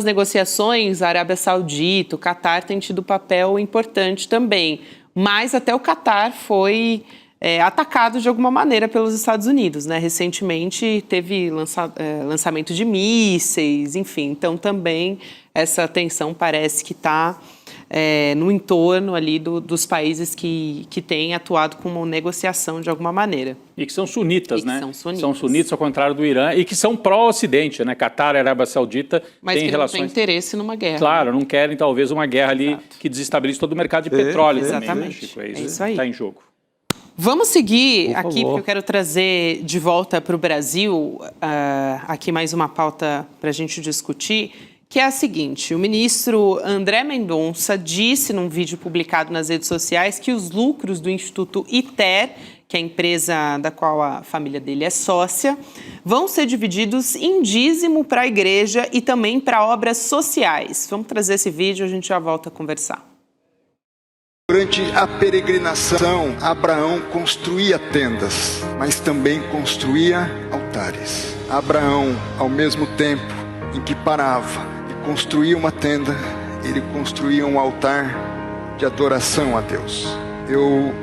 negociações, a Arábia Saudita, o Catar tem tido papel importante também, mas até o Catar foi atacado de alguma maneira pelos Estados Unidos, né? Recentemente teve lançamento de mísseis, enfim, então também essa tensão parece que está no entorno ali dos países que têm atuado com uma negociação de alguma maneira. E que são sunitas, né? São sunitas, ao contrário do Irã, e que são pró-Ocidente, né? Catar e Arábia Saudita têm relações... Mas que não têm interesse numa guerra. Claro, não querem talvez uma guerra ali que desestabilize todo o mercado de petróleo. Exatamente. Também, né, Chico? É isso aí. Está em jogo. Vamos seguir Por aqui, favor. porque eu quero trazer de volta para o Brasil, aqui mais uma pauta para a gente discutir, que é a seguinte: o ministro André Mendonça disse num vídeo publicado nas redes sociais que os lucros do Instituto ITER, que é a empresa da qual a família dele é sócia, vão ser divididos em dízimo para a igreja e também para obras sociais. Vamos trazer esse vídeo, a gente já volta a conversar. Durante a peregrinação, Abraão construía tendas, mas também construía altares. Abraão, ao mesmo tempo em que parava e construía uma tenda, ele construía um altar de adoração a Deus. Eu,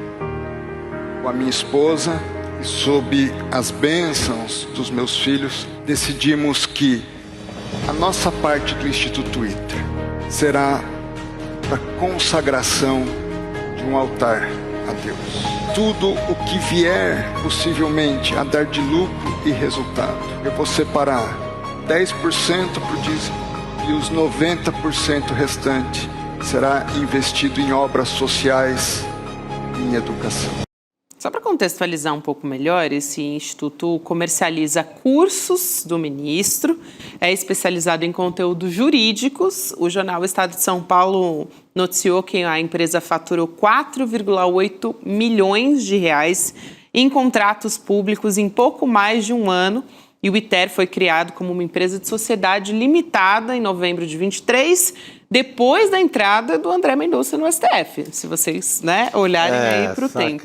com a minha esposa e sob as bênçãos dos meus filhos, decidimos que a nossa parte do Instituto ITER será para consagração de um altar a Deus. Tudo o que vier possivelmente a dar de lucro e resultado, eu vou separar 10% para o dízimo e os 90% restante será investido em obras sociais e em educação. Só para contextualizar um pouco melhor, esse instituto comercializa cursos do ministro, é especializado em conteúdos jurídicos. O jornal Estado de São Paulo noticiou que a empresa faturou 4,8 milhões de reais em contratos públicos em pouco mais de um ano. E o ITER foi criado como uma empresa de sociedade limitada em novembro de 23, depois da entrada do André Mendonça no STF, se vocês olharem aí para o tempo.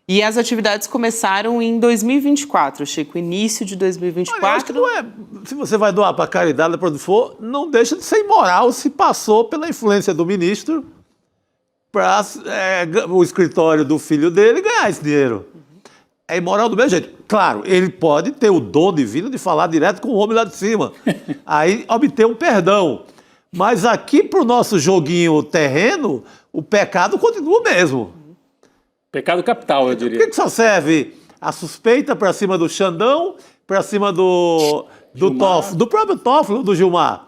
E as atividades começaram em 2024, Chico, início de 2024. Olha, eu acho que não é, se você vai doar para caridade, para onde for, não deixa de ser imoral se passou pela influência do ministro para o escritório do filho dele ganhar esse dinheiro. É imoral do mesmo jeito. Claro, ele pode ter o dom divino de falar direto com o homem lá de cima. Aí obter um perdão. Mas aqui para o nosso joguinho terreno, o pecado continua o mesmo. Pecado capital, eu diria. Por que só serve a suspeita para cima do Xandão, para cima do Toffolo, do próprio Toffolo, do Gilmar?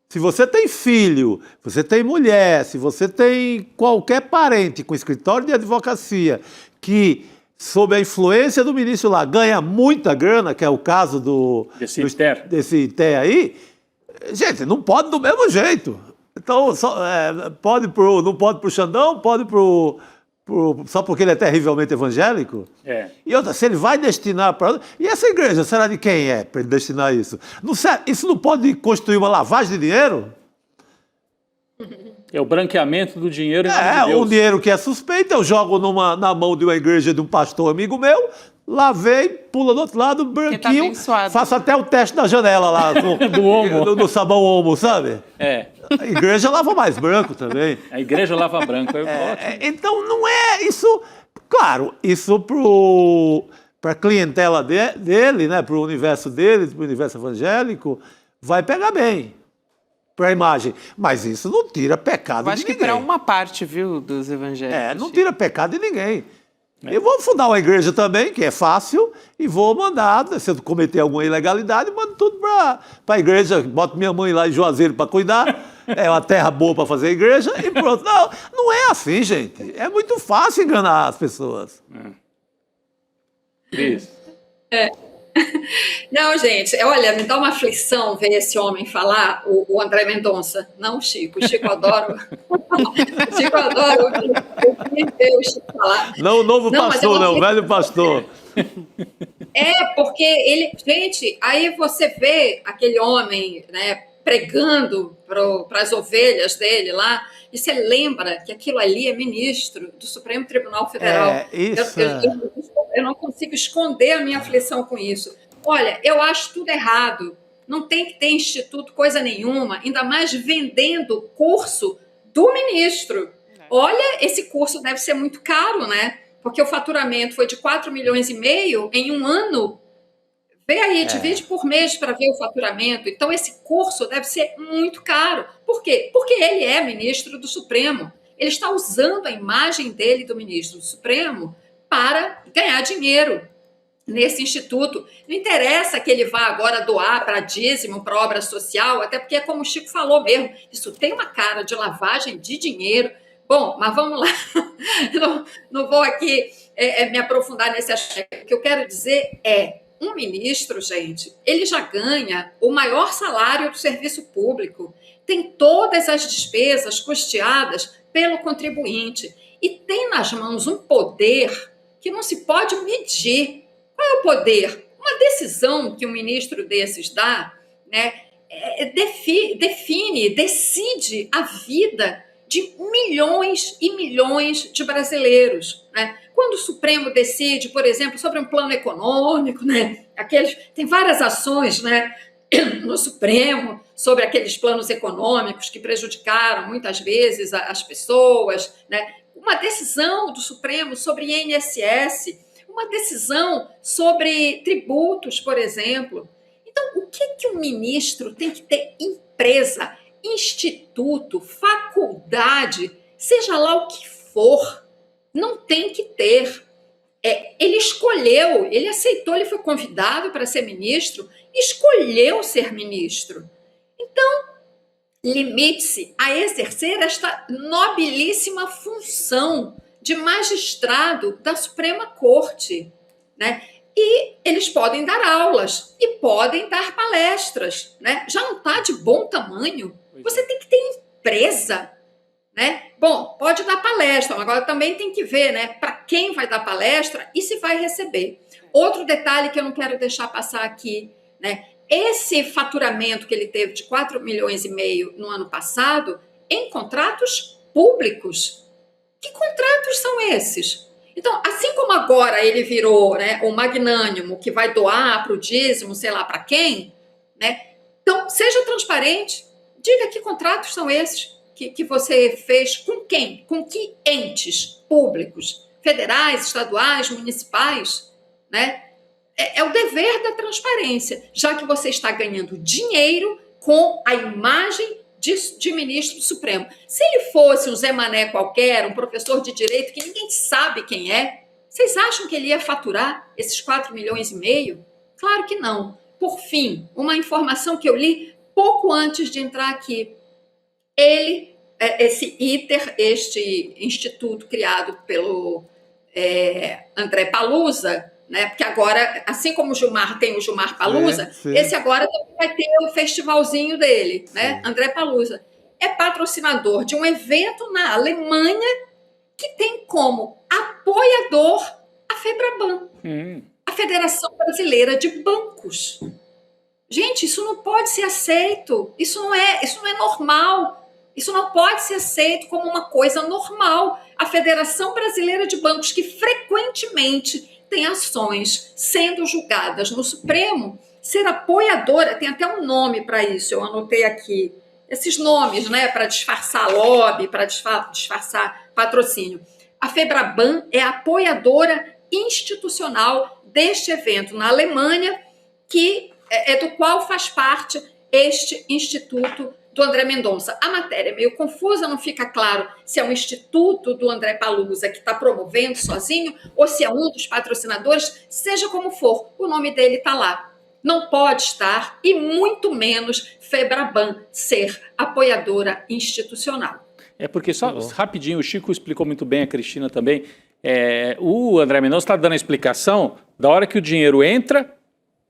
Se você tem filho, você tem mulher, se você tem qualquer parente com escritório de advocacia que, sob a influência do ministro lá, ganha muita grana, que é o caso desse ITER aí, gente, não pode do mesmo jeito. Então, não pode pro Xandão, pode só porque ele é terrivelmente evangélico? É. E outra, se ele vai destinar para... E essa igreja, será de quem é para ele destinar isso? Isso não pode constituir uma lavagem de dinheiro? É o branqueamento do dinheiro em nome de Deus. O dinheiro que é suspeito, eu jogo na mão de uma igreja de um pastor amigo meu, lavei, pula do outro lado, branquinho, faço até o teste da janela lá, do Omo. do sabão Omo, sabe? É. A igreja lava mais branco também. A igreja lava branco. Então não é isso... Claro, isso para a clientela dele, né, para o universo dele, para o universo evangélico, vai pegar bem para a imagem. Mas isso não tira pecado de ninguém. Eu acho que para uma parte, viu, dos evangélicos. Não tira pecado de ninguém. Eu vou fundar uma igreja também, que é fácil, e vou mandar, se eu cometer alguma ilegalidade, mando tudo para a igreja, boto minha mãe lá em Juazeiro para cuidar, é uma terra boa para fazer a igreja, e pronto. Não é assim, gente. É muito fácil enganar as pessoas. Isso. Não, gente, olha, me dá uma aflição ver esse homem falar, o André Mendonça. Não, Chico. O Chico adora. O Chico adora ouvir o Chico falar. Não o novo pastor, não, o velho pastor. Porque ele... Gente, aí você vê aquele homem, né, pregando para as ovelhas dele lá, e você lembra que aquilo ali é ministro do Supremo Tribunal Federal. Eu não consigo esconder a minha aflição com isso. Olha, eu acho tudo errado. Não tem que ter instituto, coisa nenhuma, ainda mais vendendo curso do ministro. Olha, esse curso deve ser muito caro, né? Porque o faturamento foi de 4,5 milhões em um ano. Vê aí, divide por mês para ver o faturamento. Então, esse curso deve ser muito caro. Por quê? Porque ele é ministro do Supremo. Ele está usando a imagem dele do ministro do Supremo para ganhar dinheiro nesse instituto. Não interessa que ele vá agora doar para dízimo, para obra social, até porque, como o Chico falou mesmo, isso tem uma cara de lavagem de dinheiro. Bom, mas vamos lá. não vou aqui me aprofundar nesse aspecto. O que eu quero dizer é, um ministro, gente, ele já ganha o maior salário do serviço público, tem todas as despesas custeadas pelo contribuinte e tem nas mãos um poder que não se pode medir. Qual é o poder? Uma decisão que um ministro desses dá, né, decide a vida de milhões e milhões de brasileiros, né? Quando o Supremo decide, por exemplo, sobre um plano econômico, né? Tem várias ações, né, no Supremo sobre aqueles planos econômicos que prejudicaram muitas vezes as pessoas, né? Uma decisão do Supremo sobre INSS, uma decisão sobre tributos, por exemplo. Então, o que um ministro tem que ter? Empresa, instituto, faculdade, seja lá o que for, não tem que ter. Ele escolheu, ele aceitou, ele foi convidado para ser ministro, escolheu ser ministro. Então, limite-se a exercer esta nobilíssima função de magistrado da Suprema Corte, né? E eles podem dar aulas e podem dar palestras, né? Já não está de bom tamanho. Você tem que ter empresa, né? Bom, pode dar palestra, mas agora também tem que ver, né, para quem vai dar palestra e se vai receber. Outro detalhe que eu não quero deixar passar aqui, né? Esse faturamento que ele teve de 4,5 milhões no ano passado, em contratos públicos. Que contratos são esses? Então, assim como agora ele virou, né, o magnânimo que vai doar para o dízimo, sei lá para quem, né? Então, seja transparente, diga que contratos são esses que você fez com quem? Com que entes públicos? Federais, estaduais, municipais, né? É o dever da transparência, já que você está ganhando dinheiro com a imagem de ministro do Supremo. Se ele fosse um Zé Mané qualquer, um professor de direito que ninguém sabe quem é, vocês acham que ele ia faturar esses 4,5 milhões? Claro que não. Por fim, uma informação que eu li pouco antes de entrar aqui. Esse ITER, este instituto criado pelo André Paluza, né? Porque agora, assim como o Gilmar tem o Gilmar Paluza, esse agora também vai ter o festivalzinho dele, né? André Paluza é patrocinador de um evento na Alemanha que tem como apoiador a FEBRABAN, a Federação Brasileira de Bancos. Gente, isso não pode ser aceito, isso não é normal. Isso não pode ser aceito como uma coisa normal. A Federação Brasileira de Bancos, que frequentemente tem ações sendo julgadas no Supremo, ser apoiadora, tem até um nome para isso, eu anotei aqui, esses nomes, né, para disfarçar lobby, para disfarçar patrocínio. A FEBRABAN é apoiadora institucional deste evento na Alemanha, que do qual faz parte este instituto do André Mendonça. A matéria é meio confusa, não fica claro se é um instituto do André Paluza que está promovendo sozinho ou se é um dos patrocinadores, seja como for, o nome dele está lá. Não pode estar, e muito menos FEBRABAN ser apoiadora institucional. Porque só rapidinho, o Chico explicou muito bem, a Cristina também, o André Mendonça está dando a explicação da hora que o dinheiro entra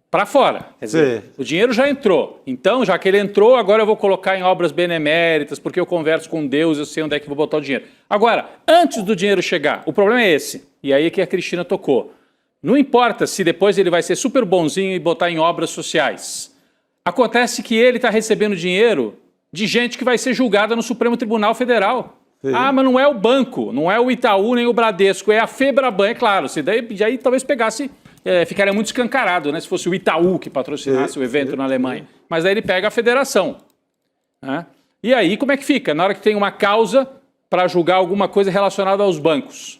para fora. Quer dizer, o dinheiro já entrou. Então, já que ele entrou, agora eu vou colocar em obras beneméritas, porque eu converso com Deus, eu sei onde é que vou botar o dinheiro. Agora, antes do dinheiro chegar, o problema é esse. E aí que a Cristina tocou. Não importa se depois ele vai ser super bonzinho e botar em obras sociais. Acontece que ele está recebendo dinheiro de gente que vai ser julgada no Supremo Tribunal Federal. Mas não é o banco, não é o Itaú nem o Bradesco, é a FEBRABAN, é claro. Se daí talvez pegasse... ficaria muito escancarado, né? Se fosse o Itaú que patrocinasse o evento na Alemanha. Mas daí ele pega a federação. Né? E aí, como é que fica? Na hora que tem uma causa para julgar alguma coisa relacionada aos bancos.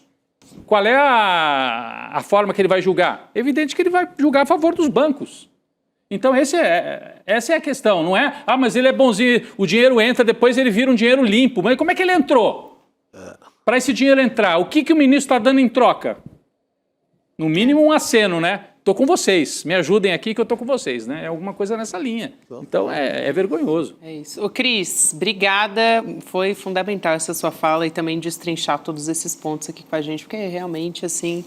Qual é a forma que ele vai julgar? É evidente que ele vai julgar a favor dos bancos. Então, essa é a questão, não é? Mas ele é bonzinho, o dinheiro entra, depois ele vira um dinheiro limpo. Mas como é que ele entrou? Para esse dinheiro entrar, o que o ministro está dando em troca? No mínimo um aceno, né? tô com vocês, me ajudem aqui que eu tô com vocês, né? É alguma coisa nessa linha. Então, é vergonhoso. É isso. Ô, Cris, obrigada. Foi fundamental essa sua fala e também destrinchar todos esses pontos aqui com a gente, porque realmente, assim,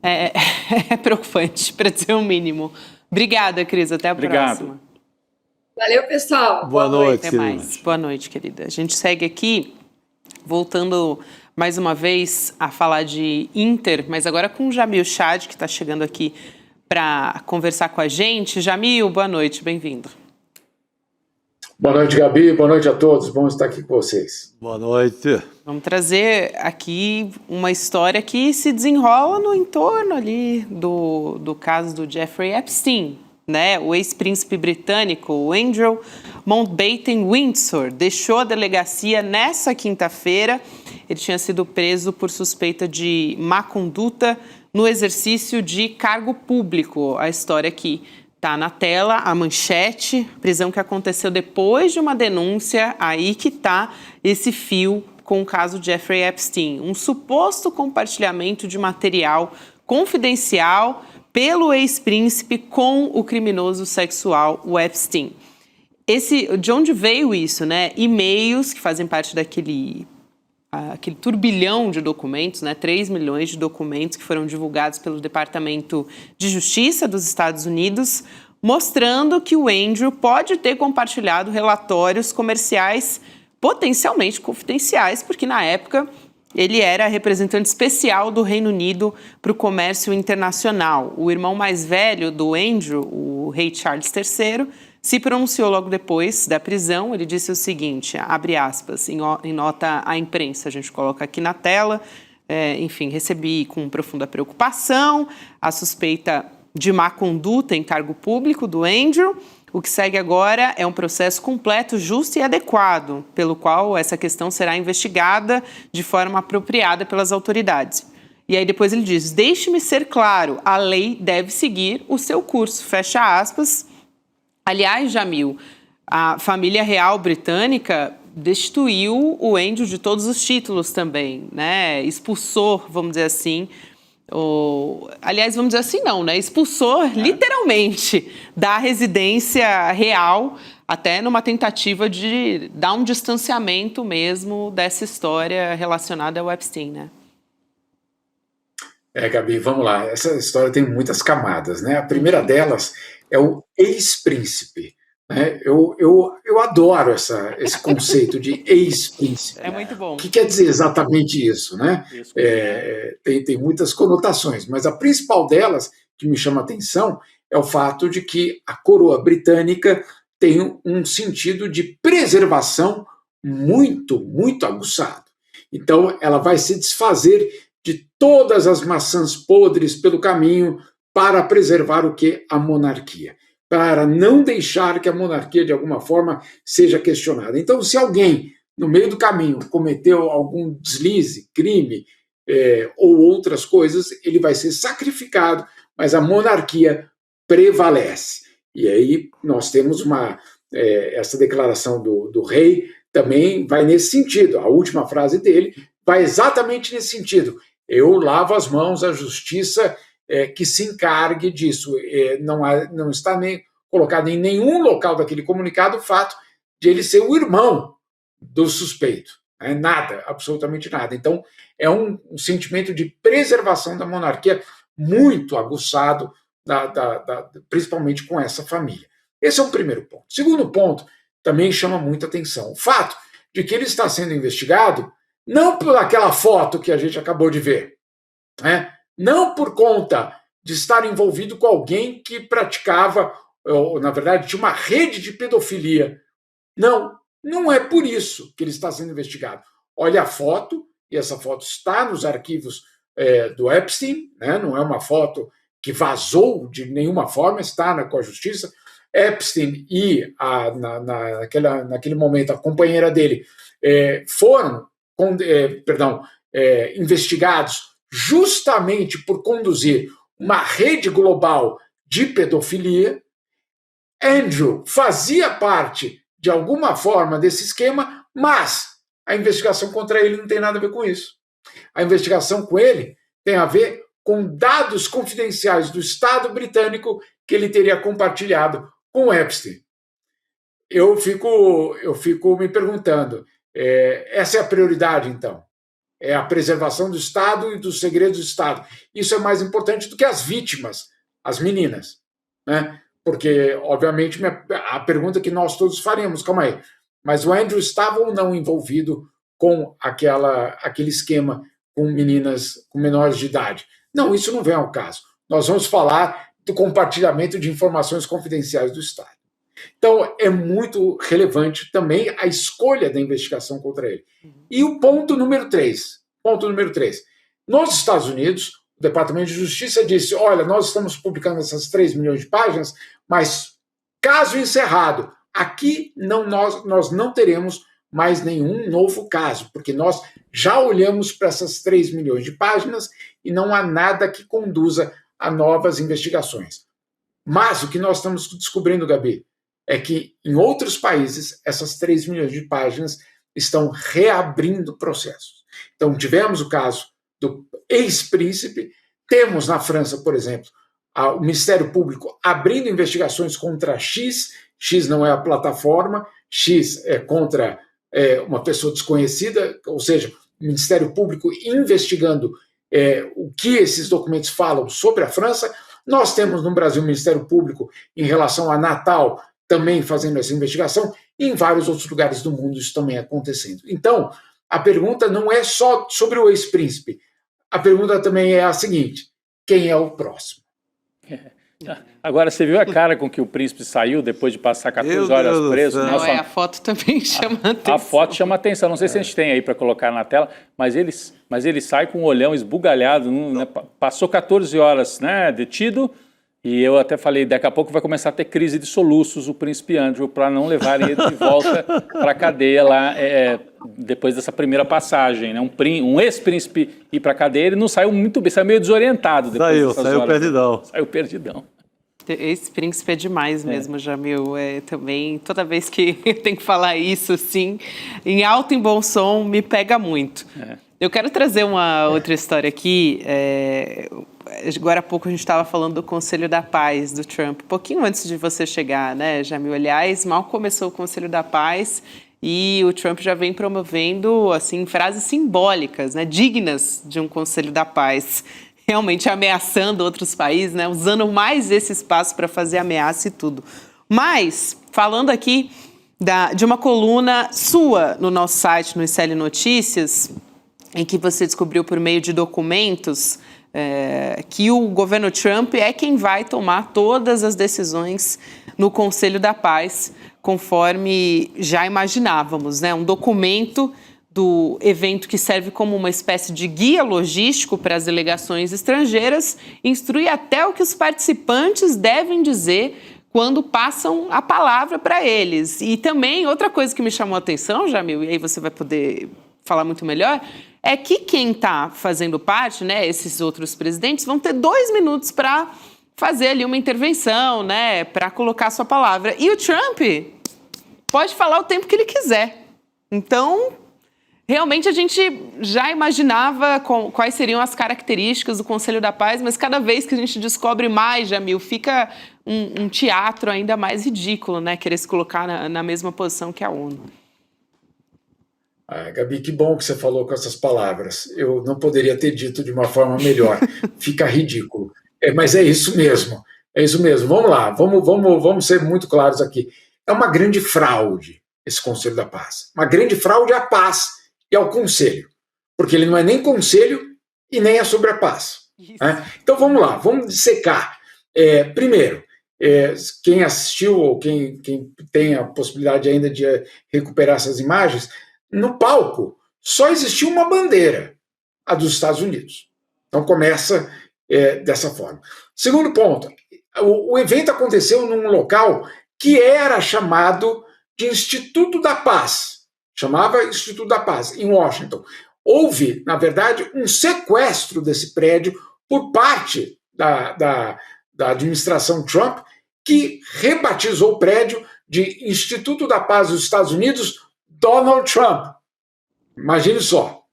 é preocupante, para dizer o mínimo. Obrigada, Cris. Até a próxima. Valeu, pessoal. Boa noite, Até mais. Boa noite, querida. A gente segue aqui, voltando mais uma vez a falar de Inter, mas agora com o Jamil Chad, que está chegando aqui para conversar com a gente. Jamil, boa noite, bem-vindo. Boa noite, Gabi. Boa noite a todos. Bom estar aqui com vocês. Boa noite. Vamos trazer aqui uma história que se desenrola no entorno ali do caso do Jeffrey Epstein, né? O ex-príncipe britânico, o Andrew Mountbatten Windsor, deixou a delegacia nessa quinta-feira. Ele tinha sido preso por suspeita de má conduta no exercício de cargo público. A história aqui está na tela, a manchete, prisão que aconteceu depois de uma denúncia, aí que está esse fio com o caso Jeffrey Epstein. Um suposto compartilhamento de material confidencial pelo ex-príncipe com o criminoso sexual, o Epstein. De onde veio isso, né? E-mails que fazem parte daquele turbilhão de documentos, né? 3 milhões de documentos que foram divulgados pelo Departamento de Justiça dos Estados Unidos, mostrando que o Andrew pode ter compartilhado relatórios comerciais potencialmente confidenciais, porque na época ele era representante especial do Reino Unido para o comércio internacional. O irmão mais velho do Andrew, o rei Charles III, se pronunciou logo depois da prisão. Ele disse o seguinte, abre aspas, em nota à imprensa, a gente coloca aqui na tela, enfim, recebi com profunda preocupação a suspeita de má conduta em cargo público do Andrew. O que segue agora é um processo completo, justo e adequado, pelo qual essa questão será investigada de forma apropriada pelas autoridades. E aí depois ele diz, deixe-me ser claro, a lei deve seguir o seu curso, fecha aspas. Aliás, Jamil, a família real britânica destituiu o Andrew de todos os títulos também, né? Expulsou, vamos dizer assim, aliás, vamos dizer assim não, né? Expulsou literalmente da residência real, até numa tentativa de dar um distanciamento mesmo dessa história relacionada ao Epstein, né? Gabi, vamos lá. Essa história tem muitas camadas, né? A primeira delas é o ex-príncipe. Né? Eu adoro esse conceito de ex-príncipe. É muito bom. O que quer dizer exatamente isso, né? Tem muitas conotações, mas a principal delas, que me chama a atenção, é o fato de que a coroa britânica tem um sentido de preservação muito, muito aguçado. Então, ela vai se desfazer de todas as maçãs podres pelo caminho para preservar o que? A monarquia. Para não deixar que a monarquia, de alguma forma, seja questionada. Então, se alguém, no meio do caminho, cometeu algum deslize, crime ou outras coisas, ele vai ser sacrificado, mas a monarquia prevalece. E aí nós temos essa declaração do rei também vai nesse sentido. A última frase dele vai exatamente nesse sentido. Eu lavo as mãos à justiça que se encargue disso. Não está nem colocado em nenhum local daquele comunicado o fato de ele ser o irmão do suspeito. Nada, absolutamente nada. Então, é um sentimento de preservação da monarquia muito aguçado, principalmente com essa família. Esse é um primeiro ponto. Segundo ponto, também chama muita atenção. O fato de que ele está sendo investigado não por aquela foto que a gente acabou de ver, não por conta de estar envolvido com alguém que praticava, ou, na verdade, tinha uma rede de pedofilia. Não é por isso que ele está sendo investigado. Olha a foto, e essa foto está nos arquivos do Epstein, não é uma foto que vazou de nenhuma forma, está com a justiça. Epstein e, naquele momento, a companheira dele foram investigados justamente por conduzir uma rede global de pedofilia. Andrew fazia parte, de alguma forma, desse esquema, mas a investigação contra ele não tem nada a ver com isso. A investigação com ele tem a ver com dados confidenciais do Estado britânico que ele teria compartilhado com Epstein. Eu fico me perguntando, essa é a prioridade, então? É a preservação do Estado e dos segredos do Estado. Isso é mais importante do que as vítimas, as meninas, né? Porque, obviamente, a pergunta que nós todos faremos, calma aí, mas o Andrew estava ou não envolvido com aquele esquema com meninas, com menores de idade? Não, isso não vem ao caso. Nós vamos falar do compartilhamento de informações confidenciais do Estado. Então, é muito relevante também a escolha da investigação contra ele. E o ponto número 3. Nos Estados Unidos, o Departamento de Justiça disse, olha, nós estamos publicando essas 3 milhões de páginas, mas caso encerrado, aqui nós não teremos mais nenhum novo caso, porque nós já olhamos para essas 3 milhões de páginas e não há nada que conduza a novas investigações. Mas o que nós estamos descobrindo, Gabi, é que em outros países essas 3 milhões de páginas estão reabrindo processos. Então tivemos o caso do ex-príncipe, temos na França, por exemplo, o Ministério Público abrindo investigações contra X não é a plataforma, X é contra uma pessoa desconhecida, ou seja, o Ministério Público investigando o que esses documentos falam sobre a França. Nós temos no Brasil o Ministério Público em relação a Natal também fazendo essa investigação, e em vários outros lugares do mundo isso também acontecendo. Então, a pergunta não é só sobre o ex-príncipe, a pergunta também é a seguinte, quem é o próximo? Agora, você viu a cara com que o príncipe saiu depois de passar 14 horas preso? Não, a foto também chama atenção. A foto chama atenção. Não sei se a gente tem aí para colocar na tela, mas ele sai com o olhão esbugalhado. Né? Passou 14 horas, né, detido, e eu até falei, daqui a pouco vai começar a ter crise de soluços o príncipe Andrew para não levarem ele de volta para a cadeia lá depois dessa primeira passagem. Né? Um ex-príncipe ir para a cadeia, ele não saiu muito bem, saiu meio desorientado. Saiu perdidão. Saiu perdidão. Esse príncipe é demais mesmo, Jamil. Também, toda vez que eu tenho que falar isso, assim, em alto e bom som, me pega muito. Eu quero trazer uma outra história aqui. Agora há pouco a gente estava falando do Conselho da Paz do Trump, um pouquinho antes de você chegar, né, Jamil? Aliás, mal começou o Conselho da Paz e o Trump já vem promovendo, assim, frases simbólicas, né, dignas de um Conselho da Paz. Realmente ameaçando outros países, né? Usando mais esse espaço para fazer ameaça e tudo. Mas, falando aqui de uma coluna sua no nosso site, no ICL Notícias, em que você descobriu por meio de documentos que o governo Trump é quem vai tomar todas as decisões no Conselho da Paz, conforme já imaginávamos, né? Um documento do evento que serve como uma espécie de guia logístico para as delegações estrangeiras, instrui até o que os participantes devem dizer quando passam a palavra para eles. E também, outra coisa que me chamou a atenção, Jamil, e aí você vai poder falar muito melhor, é que quem está fazendo parte, né, esses outros presidentes, vão ter 2 minutos para fazer ali uma intervenção, né, para colocar a sua palavra. E o Trump pode falar o tempo que ele quiser. Então, realmente a gente já imaginava quais seriam as características do Conselho da Paz, mas cada vez que a gente descobre mais, Jamil, fica um teatro ainda mais ridículo, né? Querer se colocar na mesma posição que a ONU. Gabi, que bom que você falou com essas palavras. Eu não poderia ter dito de uma forma melhor. Fica ridículo. Mas é isso mesmo. É isso mesmo. Vamos lá. Vamos ser muito claros aqui. É uma grande fraude esse Conselho da Paz. Uma grande fraude à paz e ao Conselho. Porque ele não é nem Conselho e nem é sobre a paz. Né? Então vamos lá. Vamos dissecar. Primeiro, quem assistiu ou quem tem a possibilidade ainda de recuperar essas imagens, no palco só existiu uma bandeira, a dos Estados Unidos. Então começa dessa forma. Segundo ponto, o evento aconteceu num local que era chamado de Instituto da Paz. Chamava Instituto da Paz, em Washington. Houve, na verdade, um sequestro desse prédio por parte da administração Trump, que rebatizou o prédio de Instituto da Paz dos Estados Unidos, Donald Trump. Imagine só.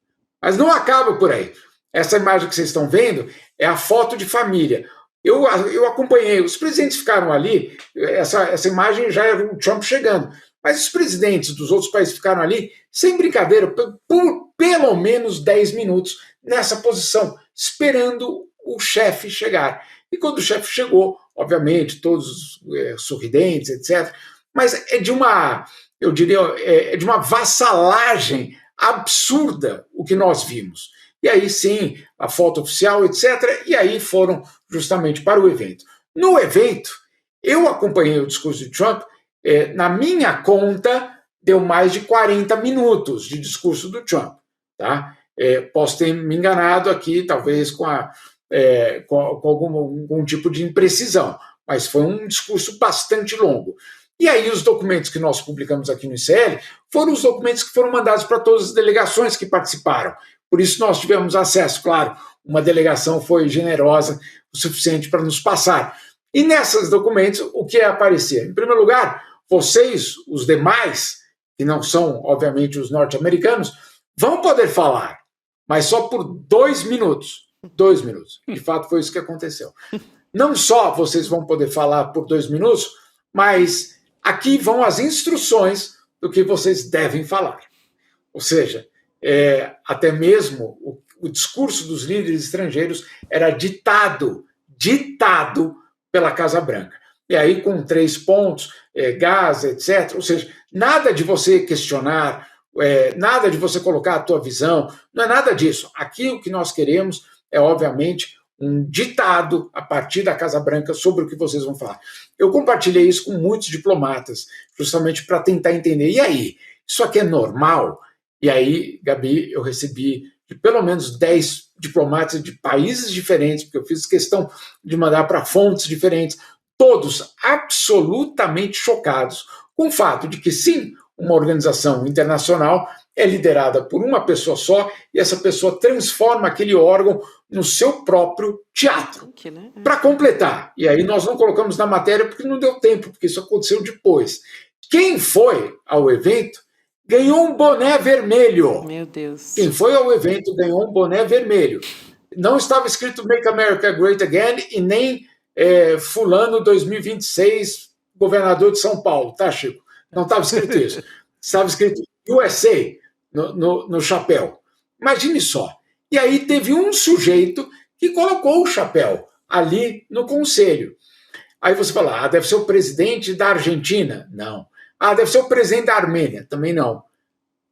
Mas não acaba por aí. Essa imagem que vocês estão vendo é a foto de família. Eu acompanhei, os presidentes ficaram ali, essa imagem já era o Trump chegando, mas os presidentes dos outros países ficaram ali, sem brincadeira, por pelo menos 10 minutos nessa posição, esperando o chefe chegar. E quando o chefe chegou, obviamente, todos sorridentes, etc., mas eu diria, é de uma vassalagem absurda o que nós vimos. E aí sim, a foto oficial, etc., e aí foram justamente para o evento. No evento, eu acompanhei o discurso de Trump, na minha conta, deu mais de 40 minutos de discurso do Trump. Tá? Posso ter me enganado aqui, talvez com algum tipo de imprecisão, mas foi um discurso bastante longo. E aí os documentos que nós publicamos aqui no ICL foram os documentos que foram mandados para todas as delegações que participaram. Por isso nós tivemos acesso, claro, uma delegação foi generosa o suficiente para nos passar. E nesses documentos, o que aparecia? Em primeiro lugar, vocês, os demais, que não são, obviamente, os norte-americanos, vão poder falar, mas só por 2 minutos. 2 minutos. De fato, foi isso que aconteceu. Não só vocês vão poder falar por 2 minutos, mas aqui vão as instruções do que vocês devem falar. Ou seja, até mesmo o discurso dos líderes estrangeiros era ditado pela Casa Branca. E aí com 3 pontos, Gaza, etc. Ou seja, nada de você questionar, nada de você colocar a tua visão, não é nada disso. Aqui o que nós queremos é, obviamente, um ditado a partir da Casa Branca sobre o que vocês vão falar. Eu compartilhei isso com muitos diplomatas, justamente para tentar entender. E aí, isso aqui é normal? E aí, Gabi, eu recebi de pelo menos 10 diplomatas de países diferentes, porque eu fiz questão de mandar para fontes diferentes, todos absolutamente chocados com o fato de que, sim, uma organização internacional é liderada por uma pessoa só e essa pessoa transforma aquele órgão no seu próprio teatro. Para completar, e aí nós não colocamos na matéria porque não deu tempo, porque isso aconteceu depois. Quem foi ao evento ganhou um boné vermelho. Meu Deus. Quem foi ao evento ganhou um boné vermelho. Não estava escrito Make America Great Again e nem fulano 2026, governador de São Paulo, tá, Chico? Não estava escrito isso. Estava escrito USA no chapéu. Imagine só. E aí teve um sujeito que colocou o chapéu ali no conselho. Aí você fala, deve ser o presidente da Argentina. Não. Deve ser o presidente da Armênia. Também não.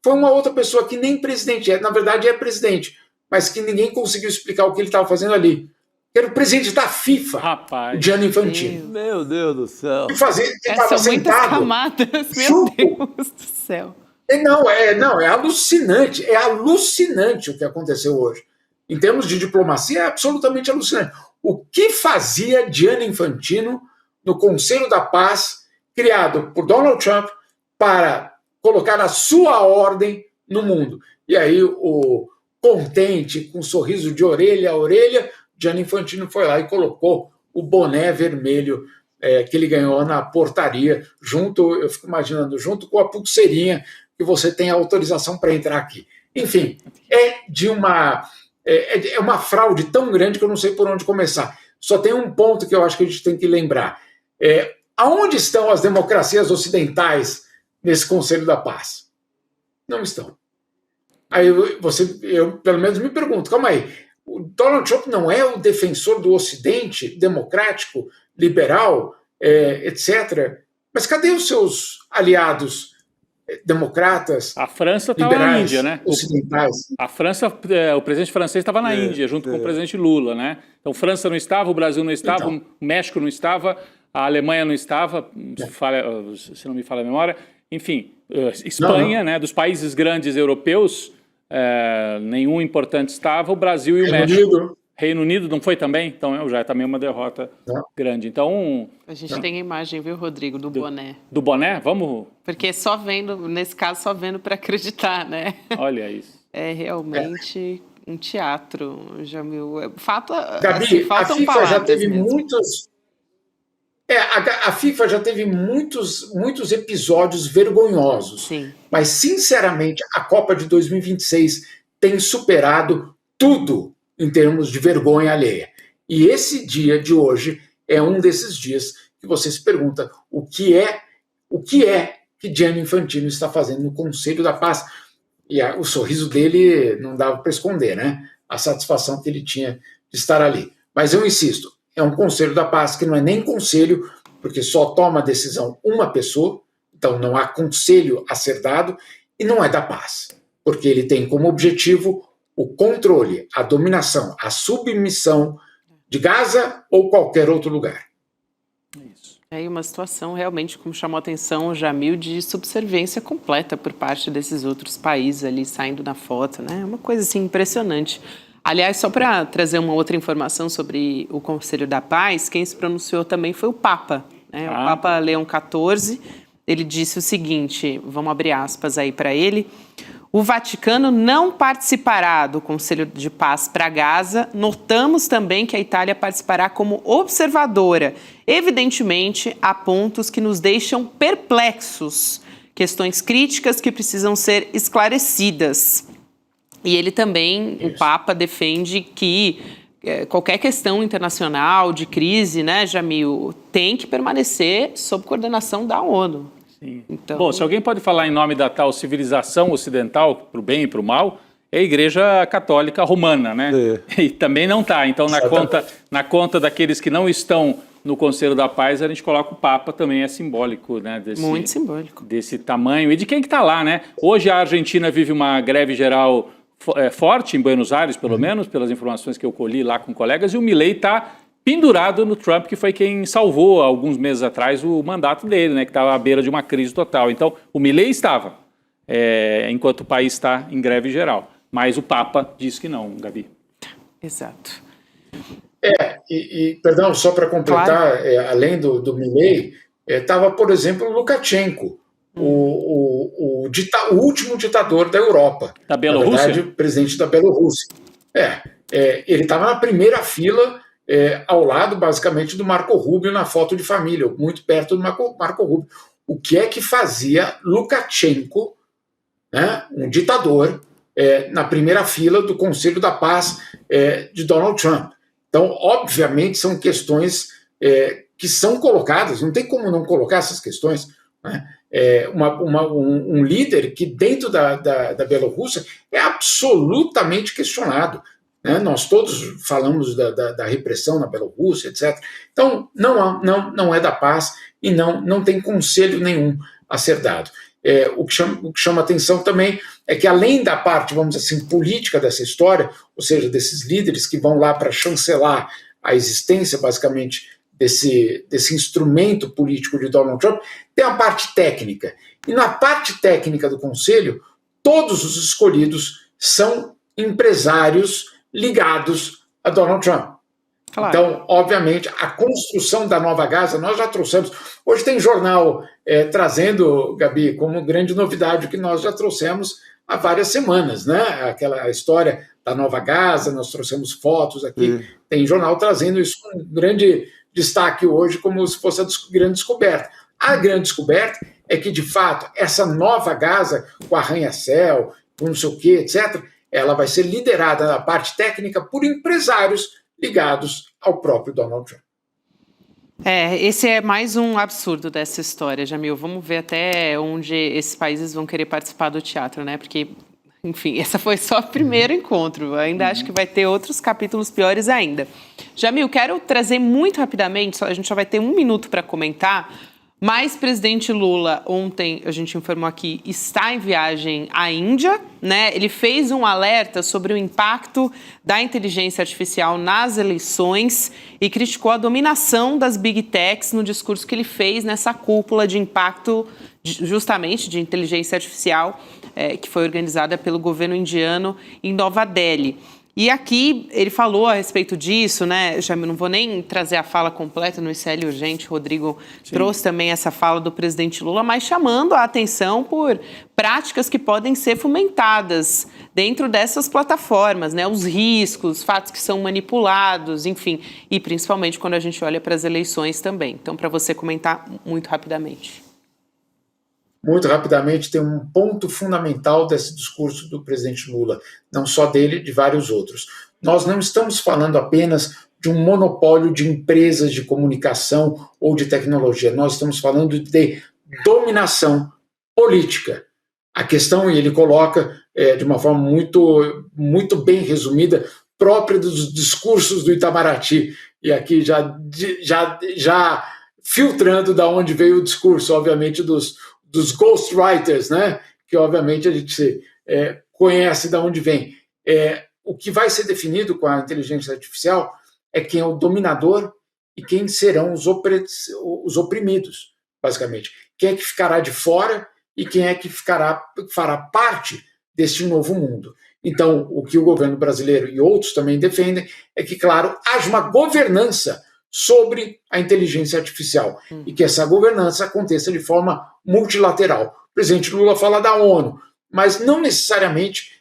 Foi uma outra pessoa que nem presidente é. Na verdade é presidente, mas que ninguém conseguiu explicar o que ele estava fazendo ali. Era o presidente da FIFA, Rapaz, Gianni Infantino. Meu Deus do céu. São muitas camadas, meu Deus do céu. É alucinante. É alucinante o que aconteceu hoje. Em termos de diplomacia, é absolutamente alucinante. O que fazia Gianni Infantino no Conselho da Paz, criado por Donald Trump, para colocar a sua ordem no mundo? E aí, o contente, com um sorriso de orelha a orelha, Gianni Infantino foi lá e colocou o boné vermelho que ele ganhou na portaria, eu fico imaginando, junto com a pulseirinha que você tem a autorização para entrar aqui. Enfim, é uma fraude tão grande que eu não sei por onde começar. Só tem um ponto que eu acho que a gente tem que lembrar. Aonde estão as democracias ocidentais nesse Conselho da Paz? Não estão. Aí eu pelo menos me pergunto, calma aí, o Donald Trump não é o defensor do Ocidente democrático, liberal, etc. Mas cadê os seus aliados democratas? A França estava na Índia, né? Ocidentais. A França, o presidente francês estava na Índia, junto com o presidente Lula, né? Então, França não estava, o Brasil não estava, o México não estava, a Alemanha não estava, se não me falha a memória. Enfim, Espanha, né? Dos países grandes europeus, nenhum importante estava, o Brasil e o México. Reino Unido não foi também? Então já é também uma derrota grande. Então, a gente tem a imagem, viu, Rodrigo, do boné. Do boné? Vamos... Porque só vendo, nesse caso, só vendo para acreditar, né? Olha isso. É realmente um teatro, Jamil. Gabi, assim, a FIFA já teve mesmo. muitos... a FIFA já teve muitos episódios vergonhosos. Sim. Mas, sinceramente, a Copa de 2026 tem superado tudo em termos de vergonha alheia. E esse dia de hoje é um desses dias que você se pergunta o que é que Gianni Infantino está fazendo no Conselho da Paz. E o sorriso dele não dava para esconder, né? A satisfação que ele tinha de estar ali. Mas eu insisto, é um Conselho da Paz que não é nem conselho, porque só toma decisão uma pessoa, então não há conselho a ser dado, e não é da paz, porque ele tem como objetivo o controle, a dominação, a submissão de Gaza ou qualquer outro lugar. É uma situação realmente, como chamou a atenção o Jamil, de subserviência completa por parte desses outros países ali saindo na foto, né? Uma coisa assim impressionante. Aliás, só para trazer uma outra informação sobre o Conselho da Paz, quem se pronunciou também foi o Papa, né? O Papa Leão XIV, ele disse o seguinte, vamos abrir aspas aí para ele: o Vaticano não participará do Conselho de Paz para Gaza. Notamos também que a Itália participará como observadora. Evidentemente, há pontos que nos deixam perplexos, questões críticas que precisam ser esclarecidas. E ele também, o Papa, defende que qualquer questão internacional de crise, né, Jamil, tem que permanecer sob coordenação da ONU. Sim. Então... Bom, se alguém pode falar em nome da tal civilização ocidental, para o bem e para o mal, é a Igreja Católica Romana, né? É. E também não está. Então, na conta daqueles que não estão no Conselho da Paz, a gente coloca o Papa, também é simbólico, né? Muito simbólico. Desse tamanho. E de quem que está lá, né? Hoje a Argentina vive uma greve geral forte, em Buenos Aires, pelo menos, pelas informações que eu colhi lá com colegas, e o Milei está pendurado no Trump, que foi quem salvou, alguns meses atrás, o mandato dele, né, que estava à beira de uma crise total. Então, o Milei estava, enquanto o país está em greve geral. Mas o Papa disse que não, Gabi. Exato. Perdão, só para completar, claro. Além do Milei, estava, por exemplo, o Lukashenko, o último ditador da Europa. Da Bielorrússia? Na verdade, o presidente da Bielorrússia. Ele estava na primeira fila, ao lado, basicamente, do Marco Rubio na foto de família, muito perto do Marco Rubio. O que é que fazia Lukashenko, né, um ditador, na primeira fila do Conselho da Paz de Donald Trump? Então, obviamente, são questões que são colocadas, não tem como não colocar essas questões, né? Um líder que dentro da Bielorrússia é absolutamente questionado. Nós todos falamos da repressão na Bielorrússia, etc. Então, não é da paz e não tem conselho nenhum a ser dado. O que chama atenção também é que, além da parte, vamos dizer assim, política dessa história, ou seja, desses líderes que vão lá para chancelar a existência, basicamente, desse instrumento político de Donald Trump, tem a parte técnica. E na parte técnica do Conselho, todos os escolhidos são empresários ligados a Donald Trump. Claro. Então, obviamente, a construção da Nova Gaza, nós já trouxemos. Hoje tem jornal trazendo, Gabi, como grande novidade, o que nós já trouxemos há várias semanas, né? Aquela história da Nova Gaza, nós trouxemos fotos aqui. Tem jornal trazendo isso com grande destaque hoje, como se fosse a grande descoberta. A grande descoberta é que, de fato, essa Nova Gaza, com arranha-céu, com não sei o quê, etc., ela vai ser liderada na parte técnica por empresários ligados ao próprio Donald Trump. Esse é mais um absurdo dessa história, Jamil. Vamos ver até onde esses países vão querer participar do teatro, né? Porque, enfim, essa foi só o primeiro encontro. Ainda acho que vai ter outros capítulos piores ainda. Jamil, quero trazer muito rapidamente, a gente só vai ter 1 minuto para comentar, mas presidente Lula, ontem a gente informou aqui, está em viagem à Índia, né? Ele fez um alerta sobre o impacto da inteligência artificial nas eleições e criticou a dominação das Big Techs no discurso que ele fez nessa cúpula de impacto, justamente de inteligência artificial, que foi organizada pelo governo indiano em Nova Delhi. E aqui ele falou a respeito disso, né? Já não vou nem trazer a fala completa no ICL Urgente, Rodrigo trouxe também essa fala do presidente Lula, mas chamando a atenção por práticas que podem ser fomentadas dentro dessas plataformas, né? Os riscos, fatos que são manipulados, enfim, e principalmente quando a gente olha para as eleições também. Então, para você comentar muito rapidamente. Muito rapidamente, tem um ponto fundamental desse discurso do presidente Lula, não só dele, de vários outros. nós não estamos falando apenas de um monopólio de empresas de comunicação ou de tecnologia, nós estamos falando de dominação política. A questão, e ele coloca de uma forma muito bem resumida, própria dos discursos do Itamaraty, e aqui já filtrando da onde veio o discurso, obviamente, dos ghostwriters, né? Que obviamente a gente conhece de onde vem. O que vai ser definido com a inteligência artificial é quem é o dominador e quem serão os oprimidos, basicamente. Quem é que ficará de fora e quem é que fará parte deste novo mundo. Então, o que o governo brasileiro e outros também defendem é que, claro, haja uma governança sobre a inteligência artificial e que essa governança aconteça de forma multilateral. O presidente Lula fala da ONU, mas não necessariamente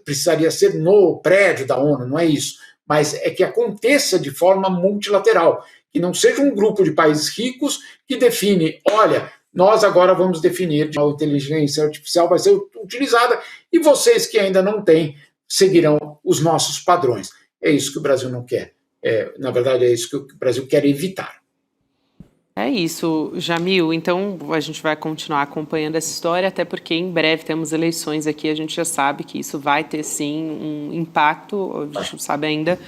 precisaria ser no prédio da ONU, não é isso, mas é que aconteça de forma multilateral, que não seja um grupo de países ricos que define, olha, nós agora vamos definir que a inteligência artificial vai ser utilizada e vocês que ainda não têm seguirão os nossos padrões. É isso que o Brasil não quer. Na verdade, é isso que o Brasil quer evitar. É isso, Jamil. Então, a gente vai continuar acompanhando essa história, até porque em breve temos eleições aqui, a gente já sabe que isso vai ter, sim, um impacto, a gente não sabe ainda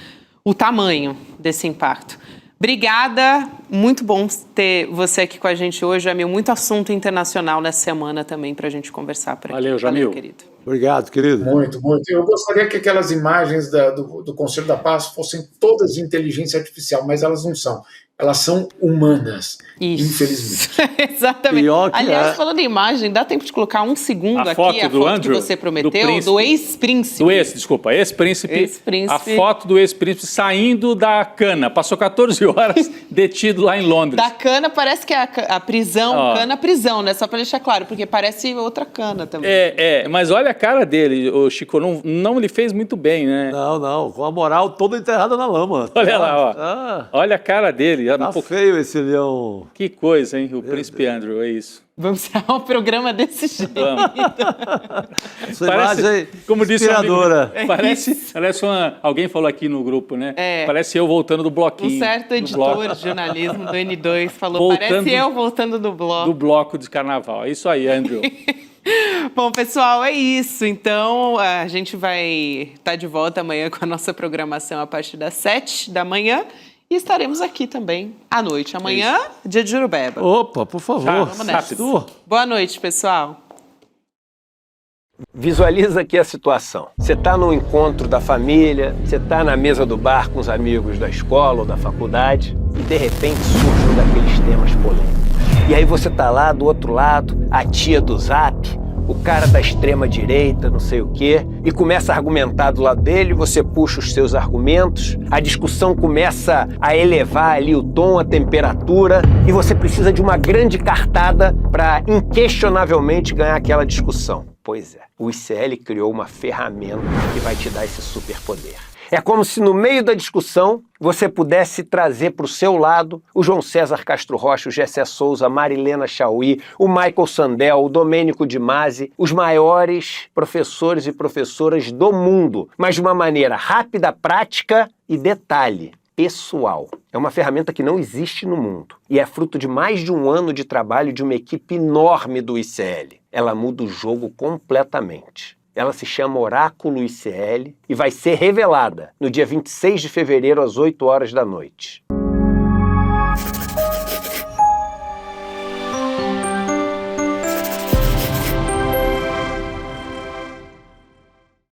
o tamanho desse impacto. Obrigada, muito bom ter você aqui com a gente hoje, Jamil. Muito assunto internacional nessa semana também para a gente conversar por aqui. Valeu, Jamil. Valeu, querido. Obrigado, querido. Muito. Eu gostaria que aquelas imagens do Conselho da Paz fossem todas de inteligência artificial, mas elas não são. Elas são humanas, infelizmente. Exatamente. Aliás, falando em imagem, dá tempo de colocar um segundo aqui, a foto que você prometeu, do ex-príncipe. Ex-príncipe. A foto do ex-príncipe saindo da cana. Passou 14 horas detido lá em Londres. Da cana parece que é a prisão, cana-prisão, né? Só para deixar claro, porque parece outra cana também. Mas olha a cara dele, o Chico, não lhe fez muito bem, né? Não, com a moral toda enterrada na lama. Olha lá, ó. Olha a cara dele. Tá feio esse leão. Que coisa, hein? O príncipe Andrew, é isso. Vamos encerrar um programa desse jeito. Essa imagem como disse inspiradora. Parece alguém falou aqui no grupo, né? Parece eu voltando do bloquinho. Um certo editor de jornalismo do N2 falou, parece eu voltando do bloco. Do bloco de carnaval. É isso aí, Andrew. Bom, pessoal, é isso. Então, a gente vai estar de volta amanhã com a nossa programação a partir das 7 da manhã. E estaremos aqui também à noite. Amanhã, dia de Jurubeba. Opa, por favor. Vamos nessa. Boa noite, pessoal. Visualiza aqui a situação. Você está no encontro da família, você está na mesa do bar com os amigos da escola ou da faculdade e, de repente, surge um daqueles temas polêmicos. E aí você está lá do outro lado, a tia do Zap, o cara da extrema-direita, não sei o quê, e começa a argumentar do lado dele, você puxa os seus argumentos, a discussão começa a elevar ali o tom, a temperatura, e você precisa de uma grande cartada para inquestionavelmente ganhar aquela discussão. Pois é, o ICL criou uma ferramenta que vai te dar esse superpoder. É como se no meio da discussão você pudesse trazer para o seu lado o João César Castro Rocha, o Gessé Souza, a Marilena Chauí, o Michael Sandel, o Domênico de Masi, os maiores professores e professoras do mundo, mas de uma maneira rápida, prática e, detalhe, pessoal. É uma ferramenta que não existe no mundo e é fruto de mais de um ano de trabalho de uma equipe enorme do ICL. Ela muda o jogo completamente. Ela se chama Oráculo ICL e vai ser revelada no dia 26 de fevereiro às 8 horas da noite.